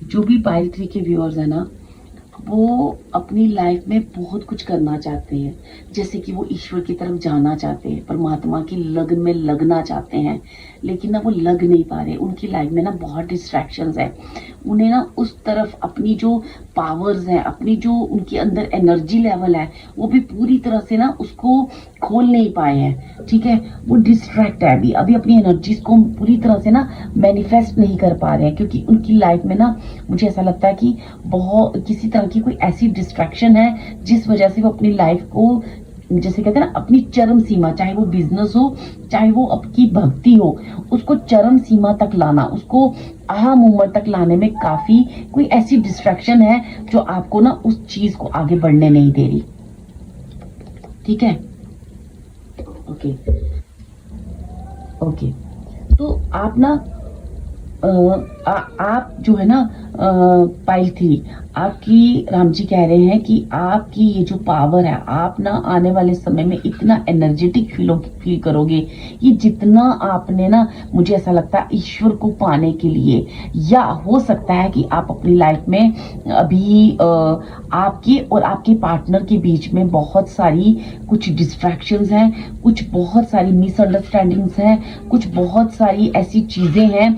जो भी पाइल थ्री के व्यूअर्स है ना वो अपनी लाइफ में बहुत कुछ करना चाहते हैं, जैसे कि वो ईश्वर की तरफ जाना चाहते हैं, परमात्मा की लगन में लगना चाहते हैं, लेकिन ना वो लग नहीं पा रहे। उनकी लाइफ में ना बहुत डिस्ट्रैक्शंस है, उन्हें ना उस तरफ अपनी जो पावर्स हैं, अपनी जो उनके अंदर एनर्जी लेवल है वो भी पूरी तरह से ना उसको खोल नहीं पाए हैं। ठीक है, वो डिस्ट्रैक्ट है, अभी अभी अपनी एनर्जीज को पूरी तरह से ना मैनिफेस्ट नहीं कर पा रहे हैं, क्योंकि उनकी लाइफ में ना मुझे ऐसा लगता है कि बहुत किसी तरह की कोई ऐसी डिस्ट्रैक्शन है जिस वजह से वो अपनी लाइफ को, जैसे कहते हैं ना, अपनी चरम सीमा, चाहे वो बिजनेस हो चाहे वो आपकी भक्ति हो, उसको चरम सीमा तक लाना, उसको आहा मोमेंट तक लाने में काफी कोई ऐसी डिस्ट्रैक्शन है जो आपको ना उस चीज को आगे बढ़ने नहीं दे रही। ठीक है, ओके ओके, तो आप ना आप जो है ना पाइल थ्री, आपकी राम जी कह रहे हैं कि आपकी ये जो पावर है, आप ना आने वाले समय में इतना एनर्जेटिक फील करोगे कि जितना आपने ना, मुझे ऐसा लगता है ईश्वर को पाने के लिए, या हो सकता है कि आप अपनी लाइफ में अभी आपके और आपके पार्टनर के बीच में बहुत सारी कुछ डिस्ट्रैक्शंस हैं, कुछ बहुत सारी मिसअंडरस्टैंडिंग्स हैं, कुछ बहुत सारी ऐसी चीजें हैं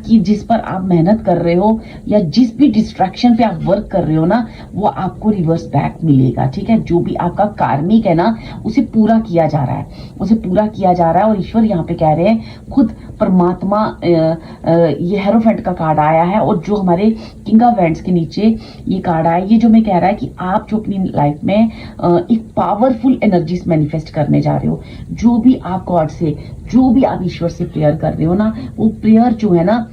जिस पर आप मेहनत कर रहे हो, या जिस भी डिस्ट्रैक्शन पे आप वर्क कर रहे हो ना, वो आपको रिवर्स बैक मिलेगा। ठीक है, जो भी आपका कार्मिक है ना, उसे पूरा किया जा रहा है, उसे पूरा किया जा रहा है। और ईश्वर यहाँ पे कह रहे हैं, खुद परमात्मा, ये हेरोफेंट का कार्ड आया है, और जो हमारे किंग ऑफ वैंड्स के नीचे ये कार्ड आया, ये जो मैं कह रहा है कि आप जो अपनी लाइफ में एक पावरफुल एनर्जीज मैनिफेस्ट करने जा रहे हो, जो भी आप गॉड से, जो भी आप ईश्वर से प्रेयर कर रहे हो ना, वो प्रेयर जो है ना,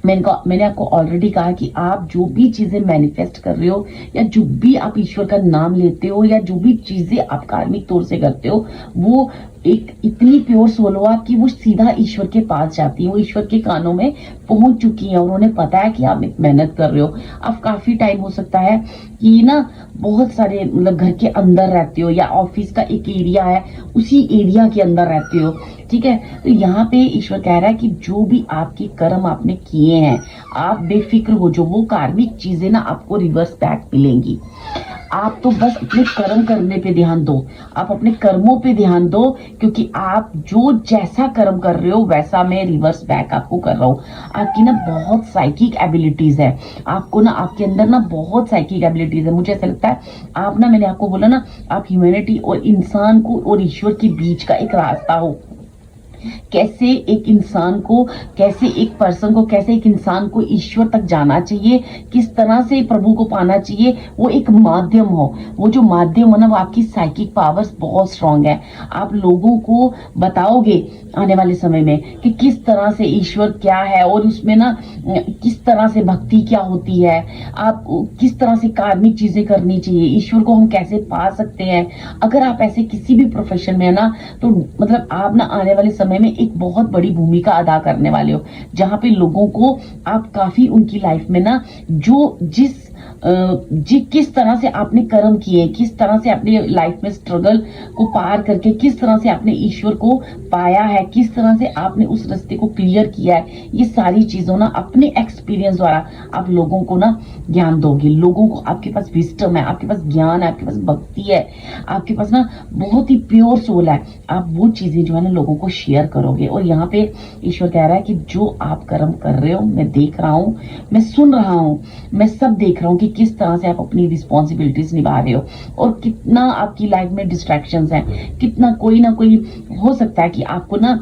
मैंने आपको ऑलरेडी कहा कि आप जो भी चीजें मैनिफेस्ट कर रहे हो, या जो भी आप ईश्वर का नाम लेते हो, या जो भी चीजें आप कार्मिक तौर से करते हो, वो एक इतनी प्योर सोल हो आपकी, वो सीधा ईश्वर के पास जाती है, वो ईश्वर के कानों में पहुंच चुकी है, और उन्हें पता है कि आप मेहनत कर रहे हो। आप काफी टाइम हो सकता है कि ना बहुत सारे मतलब घर के अंदर रहते हो, या ऑफिस का एक एरिया है, उसी एरिया के अंदर रहते हो। ठीक है, तो यहाँ पे ईश्वर कह रहा है कि जो भी आपके कर्म आपने किए हैं, आप बेफिक्र हो, जो वो कार्मिक चीजें ना आपको रिवर्स बैक मिलेंगी। आप तो बस अपने कर्म करने पे ध्यान दो, आप अपने कर्मों पे ध्यान दो, क्योंकि आप जो जैसा कर्म कर रहे हो वैसा मैं रिवर्स बैक आपको कर रहा हूँ। आपकी ना बहुत साइकिक एबिलिटीज है, आपको ना आपके अंदर ना बहुत साइकिक एबिलिटीज है। मुझे ऐसा लगता है आप ना, मैंने आपको बोला ना, आप ह्यूमैनिटी और इंसान को और ईश्वर के बीच का एक रास्ता हो। कैसे एक इंसान को, कैसे एक पर्सन को, कैसे एक इंसान को ईश्वर तक जाना चाहिए, किस तरह से प्रभु को पाना चाहिए, वो एक माध्यम हो। वो जो माध्यम है ना, वो आपकी साइकिक पावर्स बहुत स्ट्रांग है। आप लोगों को बताओगे आने वाले समय में कि किस तरह से ईश्वर क्या है, और उसमें ना किस तरह से भक्ति क्या होती है, आप किस तरह से कार्मिक चीजें करनी चाहिए, ईश्वर को हम कैसे पा सकते हैं। अगर आप ऐसे किसी भी प्रोफेशन में है ना, तो मतलब आप ना आने वाले समय में एक बहुत बड़ी भूमिका अदा करने वाले हो, जहां पे लोगों को आप काफी उनकी लाइफ में ना, जो किस तरह से आपने कर्म किए, किस तरह से अपने लाइफ में स्ट्रगल को पार करके किस तरह से आपने ईश्वर को पाया है, किस तरह से आपने उस रास्ते को क्लियर किया है, ये सारी चीजों ना अपने एक्सपीरियंस द्वारा आप लोगों को ना ज्ञान दोगे। लोगों को, आपके पास विस्डम है, आपके पास ज्ञान है, आपके पास भक्ति है, आपके पास ना बहुत ही प्योर सोल है। आप वो चीजें जो है ना लोगों को शेयर करोगे। और यहाँ पे ईश्वर कह रहा है कि जो आप कर्म कर रहे हो, मैं देख रहा हूं, मैं सुन रहा हूं, मैं सब देख रहा हूं कि किस तरह से आप अपनी रिस्पॉन्सिबिलिटीज निभा रहे हो, और कितना आपकी लाइफ में डिस्ट्रैक्शंस हैं, कितना कोई ना कोई हो सकता है कि आपको ना,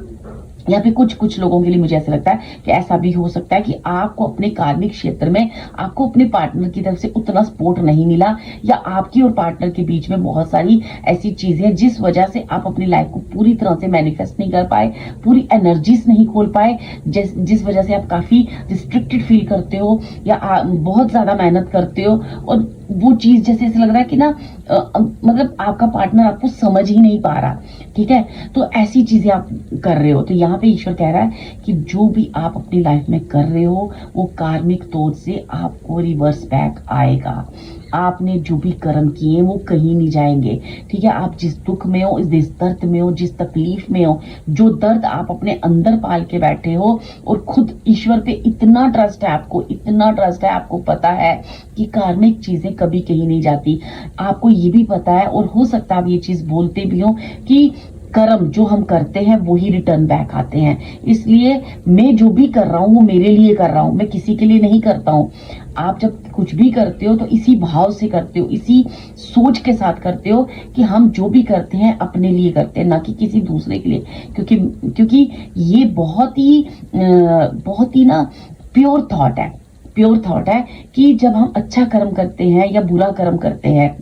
यहाँ पे कुछ लोगों के लिए मुझे ऐसा लगता है कि ऐसा भी हो सकता है कि आपको अपने कार्मिक क्षेत्र में आपको अपने पार्टनर की तरफ से उतना सपोर्ट नहीं मिला, या आपकी और पार्टनर के बीच में बहुत सारी ऐसी चीजें जिस वजह से आप अपनी लाइफ को पूरी तरह से मैनिफेस्ट नहीं कर पाए, पूरी एनर्जीज नहीं खोल पाए, जिस वजह से आप काफी रिस्ट्रिक्टेड फील करते हो, या बहुत ज्यादा मेहनत करते हो, और वो चीज जैसे ऐसे लग रहा है कि ना मतलब आपका पार्टनर आपको समझ ही नहीं पा रहा। ठीक है, तो ऐसी चीजें आप कर रहे हो। तो यहाँ पे ईश्वर कह रहा है कि जो भी आप अपनी लाइफ में कर रहे हो, वो कार्मिक तौर से आपको रिवर्स बैक आएगा। आपने जो भी कर्म किए वो कहीं नहीं जाएंगे। ठीक है, आप जिस दुख में हो, जिस दर्द में हो, जिस तकलीफ में हो, जो दर्द आप अपने अंदर पाल के बैठे हो, और खुद ईश्वर पे इतना ट्रस्ट है आपको, इतना ट्रस्ट है, आपको पता है कि कार्मिक चीजें कभी कहीं नहीं जाती। आपको ये भी पता है, और हो सकता है आप ये चीज बोलते भी हो कि कर्म जो हम करते हैं वही रिटर्न बैक आते हैं। इसलिए मैं जो भी कर रहा हूं वो मेरे लिए कर रहा हूं, मैं किसी के लिए नहीं करता हूं। आप जब कुछ भी करते हो तो इसी भाव से करते हो, इसी सोच के साथ करते हो कि हम जो भी करते हैं अपने लिए करते हैं, ना कि किसी दूसरे के लिए। क्योंकि ये बहुत ही ना प्योर थॉट है, प्योर थॉट है कि जब हम अच्छा कर्म करते हैं या बुरा कर्म करते हैं,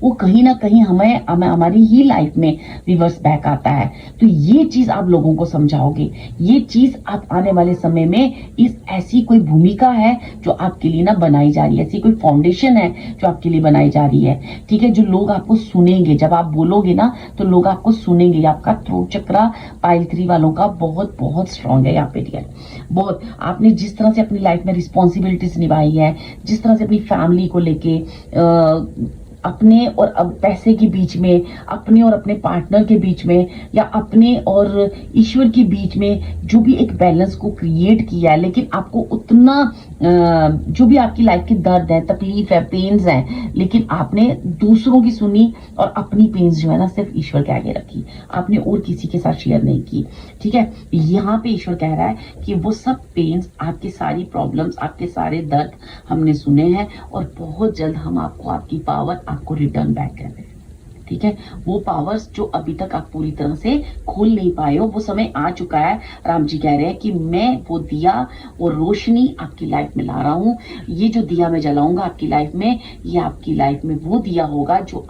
वो कहीं ना कहीं हमारी ही लाइफ में रिवर्स बैक आता है। तो ये चीज आप लोगों को समझाओगे, ये चीज आप आने वाले समय में, इस ऐसी कोई भूमिका है जो आपके लिए ना बनाई जा रही है, ऐसी कोई फाउंडेशन है जो आपके लिए बनाई जा रही है। ठीक है, जो लोग आपको सुनेंगे, जब आप बोलोगे ना तो लोग आपको सुनेंगे। आपका थ्रोट चक्रा पाइल 3 वालों का बहुत बहुत स्ट्रांग है यहाँ पे। डियर, बहुत आपने जिस तरह से अपनी लाइफ में रिस्पॉन्सिबिलिटीज निभाई है, जिस तरह से अपनी फैमिली को लेके अपने और अब पैसे के बीच में, अपने और अपने पार्टनर के बीच में, या अपने और ईश्वर के बीच में जो भी एक बैलेंस को क्रिएट किया है, लेकिन आपको उतना जो भी आपकी लाइफ के दर्द है, तकलीफ है, पेन्स हैं, लेकिन आपने दूसरों की सुनी और अपनी पेन्स जो है ना सिर्फ ईश्वर के आगे रखी, आपने और किसी के साथ शेयर नहीं की। ठीक है, यहाँ पे ईश्वर कह रहा है कि वो सब पेन्स, आपकी सारी प्रॉब्लम्स, आपके सारे दर्द हमने सुने हैं और बहुत जल्द हम आपको आपकी पावर आपको रिटर्न बैक कर रहे हैं। ठीक है, वो पावर्स जो अभी तक आप पूरी तरह से खोल नहीं पाए हो, वो समय आ चुका है। राम जी कह रहे हैं कि मैं वो दिया और रोशनी आपकी लाइफ में ला रहा हूं। ये जो दिया मैं जलाऊंगा आपकी लाइफ में, ये आपकी लाइफ में वो दिया होगा जो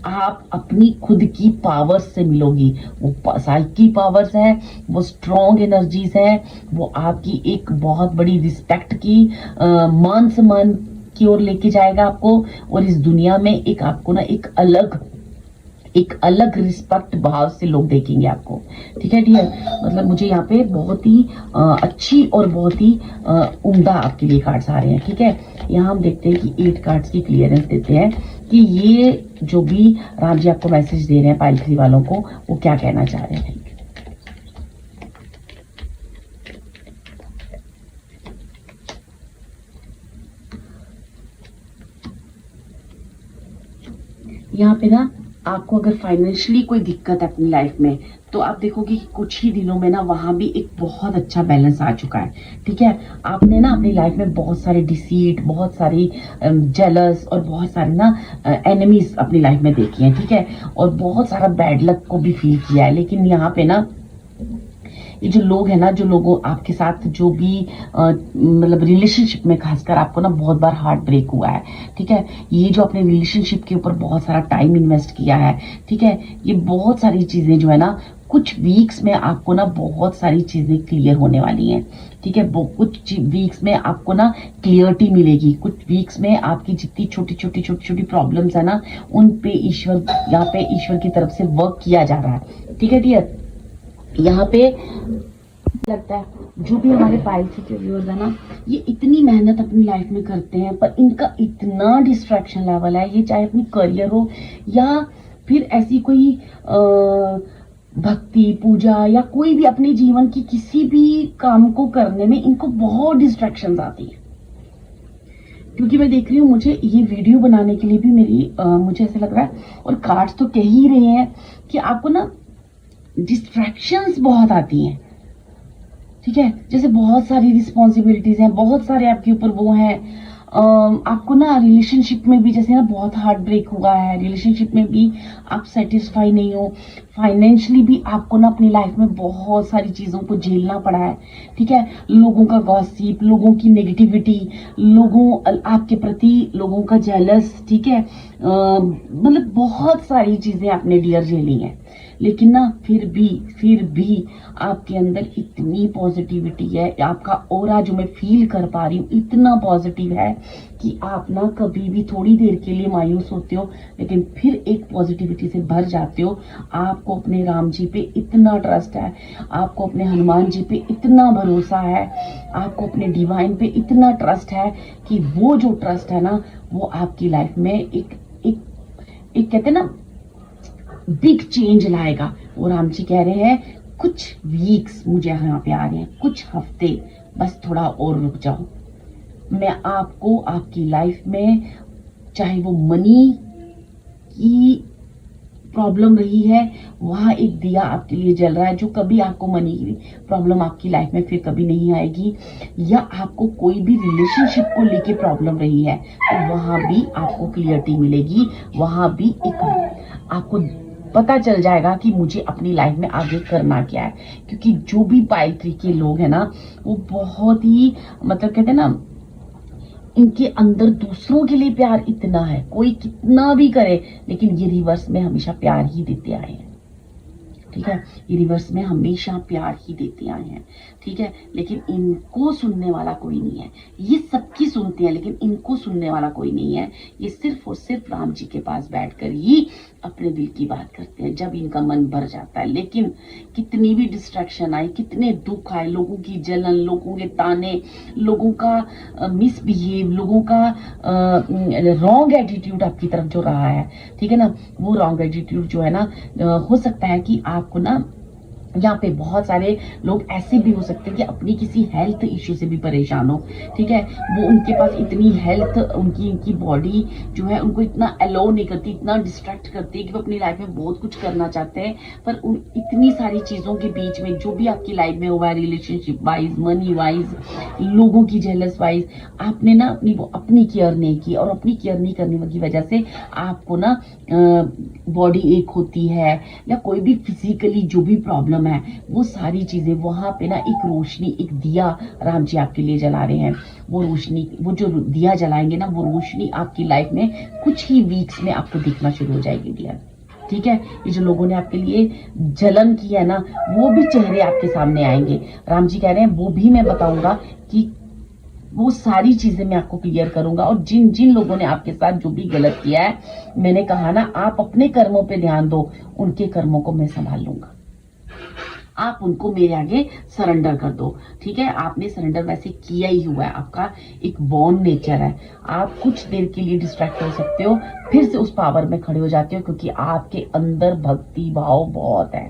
आप अपनी खुद की पावर्स से मिलोगी। वो साइकी पावर्स है, वो स्ट्रॉन्ग एनर्जीज है, वो आपकी एक बहुत बड़ी रिस्पेक्ट की, मान सम्मान की ओर लेके जाएगा आपको, और इस दुनिया में एक आपको ना एक अलग रिस्पेक्ट भाव से लोग देखेंगे आपको। ठीक है डियर, मतलब मुझे यहाँ पे बहुत ही अच्छी और बहुत ही उम्दा आपके लिए कार्ड्स आ रहे हैं। ठीक है, यहाँ हम देखते हैं कि 8 कार्ड्स की क्लियरेंस देते हैं कि ये जो भी राम जी आपको मैसेज दे रहे हैं पाइल 3 वालों को, वो क्या कहना चाह रहे हैं। यहाँ पे ना आपको अगर फाइनेंशियली कोई दिक्कत है अपनी लाइफ में, तो आप देखोगे कि कुछ ही दिनों में ना वहां भी एक बहुत अच्छा बैलेंस आ चुका है। ठीक है, आपने ना अपनी लाइफ में बहुत सारे डिसीट, बहुत सारी जेलस और बहुत सारे ना एनिमीज अपनी लाइफ में देखी हैं। ठीक है, और बहुत सारा बैड लक को भी फील किया है, लेकिन यहाँ पे ना ये जो लोग हैं ना, जो लोगों आपके साथ जो भी मतलब रिलेशनशिप में खासकर आपको ना बहुत बार हार्ट ब्रेक हुआ है। ठीक है, ये जो अपने रिलेशनशिप के ऊपर बहुत सारा टाइम इन्वेस्ट किया है, ठीक है, ये बहुत सारी चीजें जो है ना कुछ वीक्स में आपको ना बहुत सारी चीजें क्लियर होने वाली हैं। ठीक है, कुछ वीक्स में आपको ना क्लियरिटी मिलेगी। कुछ वीक्स में आपकी जितनी छोटी छोटी प्रॉब्लम्स है ना, उन पे यहाँ पे ईश्वर की तरफ से वर्क किया जा रहा है। ठीक है डियर, यहाँ पे लगता है जो भी हमारे पाइल के व्यूअर्स है ना, ये इतनी मेहनत अपनी लाइफ में करते हैं, पर इनका इतना डिस्ट्रैक्शन लेवल है, ये चाहे अपनी करियर हो या फिर ऐसी कोई भक्ति पूजा या कोई भी अपने जीवन की किसी भी काम को करने में इनको बहुत डिस्ट्रैक्शंस आती है। क्योंकि मैं देख रही हूँ, मुझे ये वीडियो बनाने के लिए भी मुझे ऐसा लग रहा है, और कार्ड्स तो कह ही रहे हैं कि आपको ना डिस्ट्रैक्शंस बहुत आती हैं। ठीक है, जैसे बहुत सारी रिस्पॉन्सिबिलिटीज हैं, बहुत सारे आपके ऊपर वो हैं। आपको ना रिलेशनशिप में भी जैसे ना बहुत हार्ट ब्रेक हुआ है, रिलेशनशिप में भी आप सेटिस्फाई नहीं हो, फाइनेंशियली भी आपको ना अपनी लाइफ में बहुत सारी चीजों को झेलना पड़ा है। ठीक है, लोगों का गॉसिप, लोगों की नेगेटिविटी, आपके प्रति लोगों का जेलस। ठीक है, मतलब बहुत सारी चीजें आपने डियर झेली हैं, लेकिन ना फिर भी आपके अंदर इतनी पॉजिटिविटी है, आपका ऑरा जो मैं फील कर पा रही हूँ इतना पॉजिटिव है कि आप ना कभी भी थोड़ी देर के लिए मायूस होते हो, लेकिन फिर एक पॉजिटिविटी से भर जाते हो। आपको अपने राम जी पे इतना ट्रस्ट है, आपको अपने हनुमान जी पे इतना भरोसा है, आपको अपने डिवाइन पे इतना ट्रस्ट है कि वो जो ट्रस्ट है ना, वो आपकी लाइफ में एक कहते हैं ना बिग चेंज लाएगा। और राम जी कह रहे हैं कुछ वीक्स मुझे यहाँ पे आ रहे हैं, कुछ हफ्ते, बस थोड़ा और रुक जाओ। मैं आपको आपकी लाइफ में, चाहे वो मनी की प्रॉब्लम रही है, वहां एक दिया आपके लिए जल रहा है जो कभी आपको मनी की प्रॉब्लम आपकी लाइफ में फिर कभी नहीं आएगी, या आपको कोई भी रिलेशनशिप को लेके प्रॉब्लम रही है, तो वहां भी आपको क्लियरिटी मिलेगी, वहां भी एक आपको पता चल जाएगा कि मुझे अपनी लाइफ में आगे करना क्या है। क्योंकि जो भी पाइल 3 के लोग हैं ना, वो बहुत ही मतलब कहते हैं ना, इनके अंदर दूसरों के लिए प्यार इतना है, कोई कितना भी करे, लेकिन ये रिवर्स में हमेशा प्यार ही देते आए हैं। ठीक है, ये रिवर्स में हमेशा प्यार ही देते आए हैं। ठीक है, लेकिन इनको सुनने वाला कोई नहीं है। ये सबकी सुनते हैं, लेकिन इनको सुनने वाला कोई नहीं है। ये सिर्फ और सिर्फ राम जी के पास बैठकर ही अपने दिल की बात करते हैं जब इनका मन भर जाता है। लेकिन कितनी भी डिस्ट्रैक्शन आए, कितने दुख आए, लोगों की जलन, लोगों के ताने, लोगों का मिसबिहेव, लोगों का रॉन्ग एटीट्यूड आपकी तरफ जो रहा है, ठीक है ना, वो रॉन्ग एटीट्यूड जो है ना, हो सकता है कि आपको ना यहाँ पे बहुत सारे लोग ऐसे भी हो सकते हैं कि अपनी किसी हेल्थ इश्यू से भी परेशान हो, ठीक है, वो उनके पास इतनी हेल्थ, इनकी बॉडी जो है उनको इतना अलाउ नहीं करती, इतना डिस्ट्रैक्ट करती है कि वो अपनी लाइफ में बहुत कुछ करना चाहते हैं, पर उन इतनी सारी चीजों के बीच में जो भी आपकी लाइफ में हुआ है, रिलेशनशिप वाइज, मनी वाइज, लोगों की जेलस वाइज, आपने ना अपनी केयर नहीं की, और अपनी केयर नहीं करने की वजह से आपको ना बॉडी एक होती है, या कोई भी फिजिकली जो भी प्रॉब्लम है, वो सारी चीजें वहां पे ना एक रोशनी, एक दिया राम जी आपके लिए जला रहे हैं। वो रोशनी, वो जो दिया जलाएंगे ना, वो रोशनी आपकी लाइफ में कुछ ही वीक्स में आपको दिखना शुरू हो जाएगी डियर, ठीक है। ये जो लोगों ने आपके लिए जलन की है ना, वो भी चेहरे आपके सामने आएंगे। राम जी कह रहे हैं वो भी मैं बताऊंगा कि वो सारी चीजें मैं आपको क्लियर करूंगा, और जिन जिन लोगों ने आपके साथ जो भी गलत किया है, मैंने कहा ना, आप अपने कर्मों पे ध्यान दो, उनके कर्मों को मैं संभाल लूंगा। आप उनको मेरे आगे सरेंडर कर दो, ठीक है। आपने सरेंडर वैसे किया ही हुआ है, आपका एक बॉर्न नेचर है। आप कुछ देर के लिए डिस्ट्रैक्ट हो सकते हो, फिर से उस पावर में खड़े हो जाते हो, क्योंकि आपके अंदर भक्ति भाव बहुत है,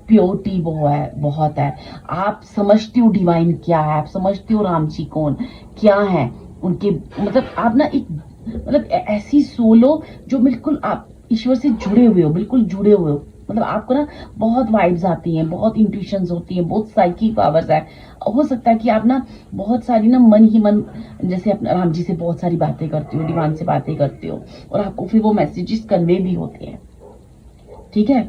प्योरिटी बहुत है। आप समझते हो डिवाइन क्या है, आप समझते हो राम जी कौन क्या है, उनके मतलब आप ना एक मतलब ऐसी सोल हो जो बिल्कुल आप ईश्वर से जुड़े हुए हो, बिल्कुल जुड़े हुए हो। मतलब आपको ना बहुत वाइब्स आती हैं, बहुत इंट्यूशंस होती हैं, बहुत साइकिक पावर्स है। हो सकता है कि आप ना बहुत सारी ना मन ही मन जैसे अपना राम जी से बहुत सारी बातें करते हो, डिवाइन से बातें करते हो, और आपको फिर वो मैसेजेस कन्वे भी होते हैं, ठीक है।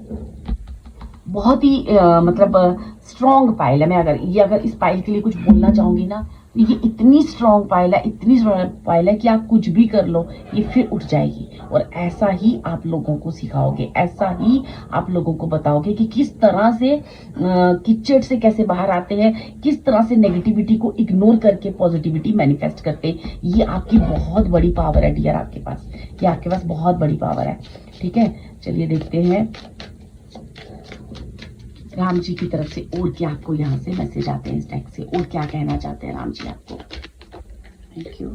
बहुत ही मतलब स्ट्रॉन्ग पाइल है। मैं अगर इस पाइल के लिए कुछ बोलना चाहूंगी ना, तो ये इतनी स्ट्रॉन्ग पाइल है, इतनी स्ट्रॉन्ग पाइल है कि आप कुछ भी कर लो, ये फिर उठ जाएगी। और ऐसा ही आप लोगों को सिखाओगे, ऐसा ही आप लोगों को बताओगे कि किस तरह से कीचड़ से कैसे बाहर आते हैं, किस तरह से नेगेटिविटी को इग्नोर करके पॉजिटिविटी मैनिफेस्ट करते हैं। ये आपकी बहुत बड़ी पावर है डियर, आपके पास, ये आपके पास बहुत बड़ी पावर है, ठीक है। चलिए देखते हैं राम जी की तरफ से और क्या आपको यहाँ से मैसेज आते हैं, इस डेक से और क्या कहना चाहते हैं राम जी आपको। Thank you.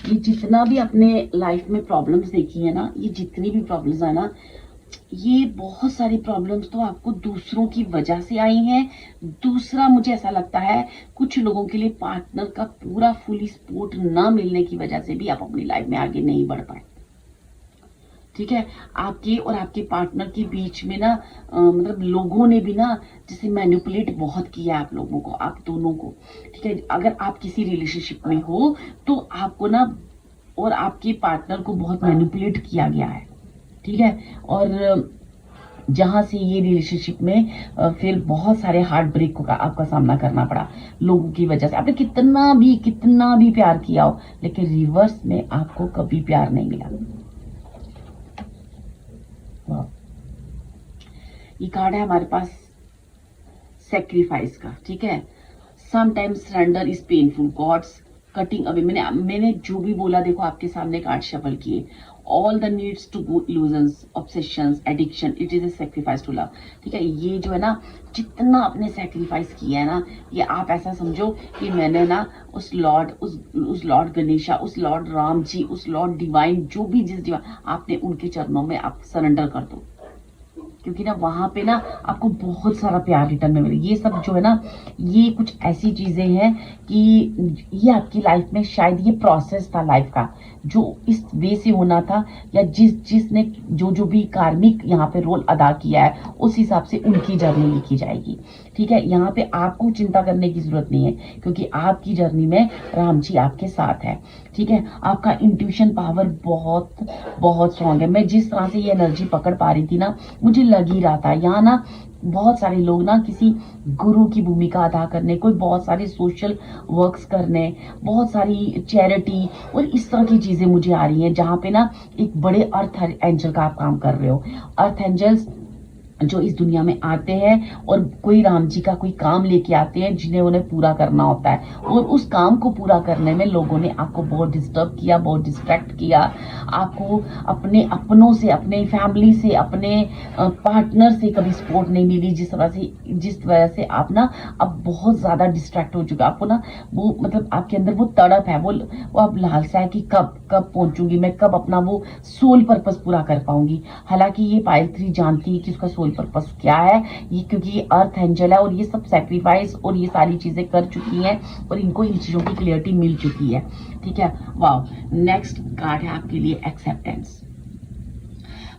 ये जितना भी अपने लाइफ में प्रॉब्लम्स देखी है ना, ये जितनी भी प्रॉब्लम्स है ना, ये बहुत सारी प्रॉब्लम्स तो आपको दूसरों की वजह से आई हैं। दूसरा, मुझे ऐसा लगता है कुछ लोगों के लिए पार्टनर का पूरा फुली सपोर्ट ना मिलने की वजह से भी आप अपनी लाइफ में आगे नहीं बढ़ पाए, ठीक है। आपके और आपके पार्टनर के बीच में ना मतलब लोगों ने भी ना जैसे मैनिपुलेट बहुत किया आप लोगों को, आप दोनों को, ठीक है। अगर आप किसी रिलेशनशिप में हो तो आपको ना और आपके पार्टनर को बहुत मैनिपुलेट किया गया है, ठीक है। और जहां से ये रिलेशनशिप में फिर बहुत सारे हार्ट ब्रेक का आपका सामना करना पड़ा लोगों की वजह से। आपने कितना भी प्यार किया हो, लेकिन रिवर्स में आपको कभी प्यार नहीं मिला। ये कार्ड है हमारे पास सेक्रीफाइस का, ठीक है। Sometimes surrender is painful, God's cutting away. मैंने जो भी बोला, देखो आपके सामने कार्ड शफल किए। All the needs to go illusions, obsessions, addiction, it is a sacrifice to love, ठीक है। ये जो है ना, जितना आपने सेक्रीफाइस किया है ना, ये आप ऐसा समझो कि मैंने ना उस लॉर्ड गणेशा, उस लॉर्ड राम जी, उस लॉर्ड डिवाइन, जो भी जिस डिवाइन, आपने उनके चरणों में आप सरेंडर कर दो, क्योंकि ना वहां पे ना आपको बहुत सारा प्यार रिटर्न में मिले। ये सब जो है ना, ये कुछ ऐसी चीजें हैं कि ये आपकी लाइफ में शायद ये प्रोसेस था लाइफ का, जो इस वे से होना था, या जिसने जो भी कार्मिक यहाँ पे रोल अदा किया है, उस हिसाब से उनकी जर्नी लिखी जाएगी, ठीक है। यहाँ पे आपको चिंता करने की जरूरत नहीं है, क्योंकि आपकी जर्नी में राम जी आपके साथ है, ठीक है। आपका इंट्यूशन पावर बहुत बहुत स्ट्रांग है। मैं जिस तरह से ये एनर्जी पकड़ पा रही थी ना, मुझे लग ही रहा था। यहाँ ना बहुत सारे लोग ना किसी गुरु की भूमिका अदा करने, कोई बहुत सारे सोशल वर्क्स करने, बहुत सारी चैरिटी और इस तरह की चीजें मुझे आ रही हैं, जहाँ पे ना एक बड़े अर्थ एंजल का आप काम कर रहे हो। अर्थ एंजल्स जो इस दुनिया में आते हैं और कोई राम जी का कोई काम लेके आते हैं जिन्हें उन्हें पूरा करना होता है, और उस काम को पूरा करने में लोगों ने आपको बहुत डिस्टर्ब किया, बहुत डिस्ट्रैक्ट किया, आपको अपने अपनों से, अपने फैमिली से, अपने पार्टनर से कभी सपोर्ट नहीं मिली, जिस वजह से आप ना अब बहुत ज्यादा डिस्ट्रैक्ट हो चुके। आपको ना वो मतलब आपके अंदर वो तड़प है, वो अब लालसा है कि कब कब पहुंचूंगी मैं, कब अपना वो सोल पर्पस पूरा कर पाऊंगी। हालांकि ये पायल 3 जानती है कि उसका सोल पर्पस क्या है, ये क्योंकि ये अर्थ एंजल है और ये सब सेक्रीफाइस और ये सारी चीजें कर चुकी हैं और इनको इन चीजों की क्लियरिटी मिल चुकी है। ठीक है, वाह। नेक्स्ट कार्ड है आपके लिए acceptance.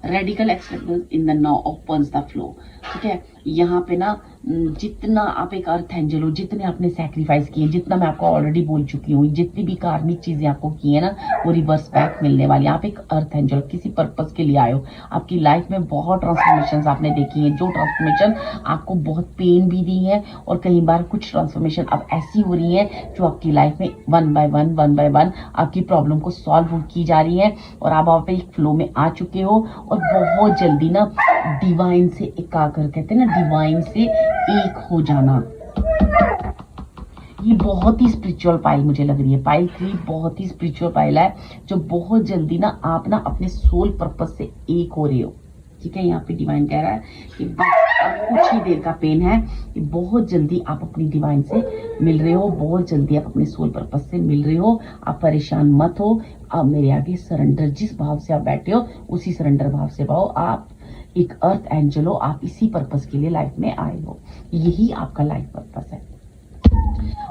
Radical acceptance in the now opens the flow. ठीक है, यहाँ पे ना जितना आप एक अर्थ एंजल हो, जितने आपने सैक्रिफाइस किए, जितना मैं आपको ऑलरेडी बोल चुकी हूँ, जितनी भी कार्मिक चीजें आपको की है ना वो रिवर्स बैक मिलने वाली। आप एक अर्थ एंजल किसी पर्पस के लिए आए हो। आपकी लाइफ में बहुत ट्रांसफॉर्मेशन आपने देखी है, जो ट्रांसफॉर्मेशन आपको बहुत पेन भी दी है, और कई बार कुछ ट्रांसफॉर्मेशन अब ऐसी हो रही है जो आपकी लाइफ में वन बाय वन आपकी प्रॉब्लम को सॉल्व की जा रही है, और आप एक फ्लो में आ चुके हो। और बहुत जल्दी ना डिवाइन से एकाकर, कहते हैं ना डिवाइन से एक हो जाना, ये बहुत ही स्पिरिचुअल पाइल मुझे लग रही है। पाइल 3 बहुत ही स्पिरिचुअल पाइल है, जो बहुत जल्दी ना आप ना अपने सोल पर्पस से एक हो रहे हो। ठीक है, यहाँ पे डिवाइन कह रहा है कि बस अब कुछ ही देर का पेन है, कि बहुत जल्दी आप अपनी डिवाइन से मिल रहे हो, बहुत जल्दी आप अपने सोल पर्पस से मिल रहे हो। आप परेशान मत हो, आप मेरे आगे सरेंडर, जिस भाव से आप बैठे हो उसी सरेंडर भाव से भाव। आप एक अर्थ एंजल हो, आप इसी पर्पस के लिए लाइफ में आए हो, यही आपका लाइफ पर्पस है।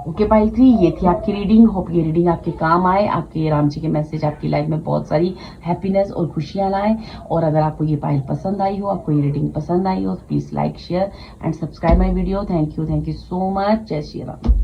ओके पाइल 3, ये थी आपकी रीडिंग। होप ये रीडिंग आपके काम आए, आपके राम जी के मैसेज आपकी लाइफ में बहुत सारी हैप्पीनेस और खुशियां लाए। और अगर आपको ये पाइल पसंद आई हो, आपको ये रीडिंग पसंद आई हो, तो please like, share and subscribe my video. Thank you so much. जय श्री राम।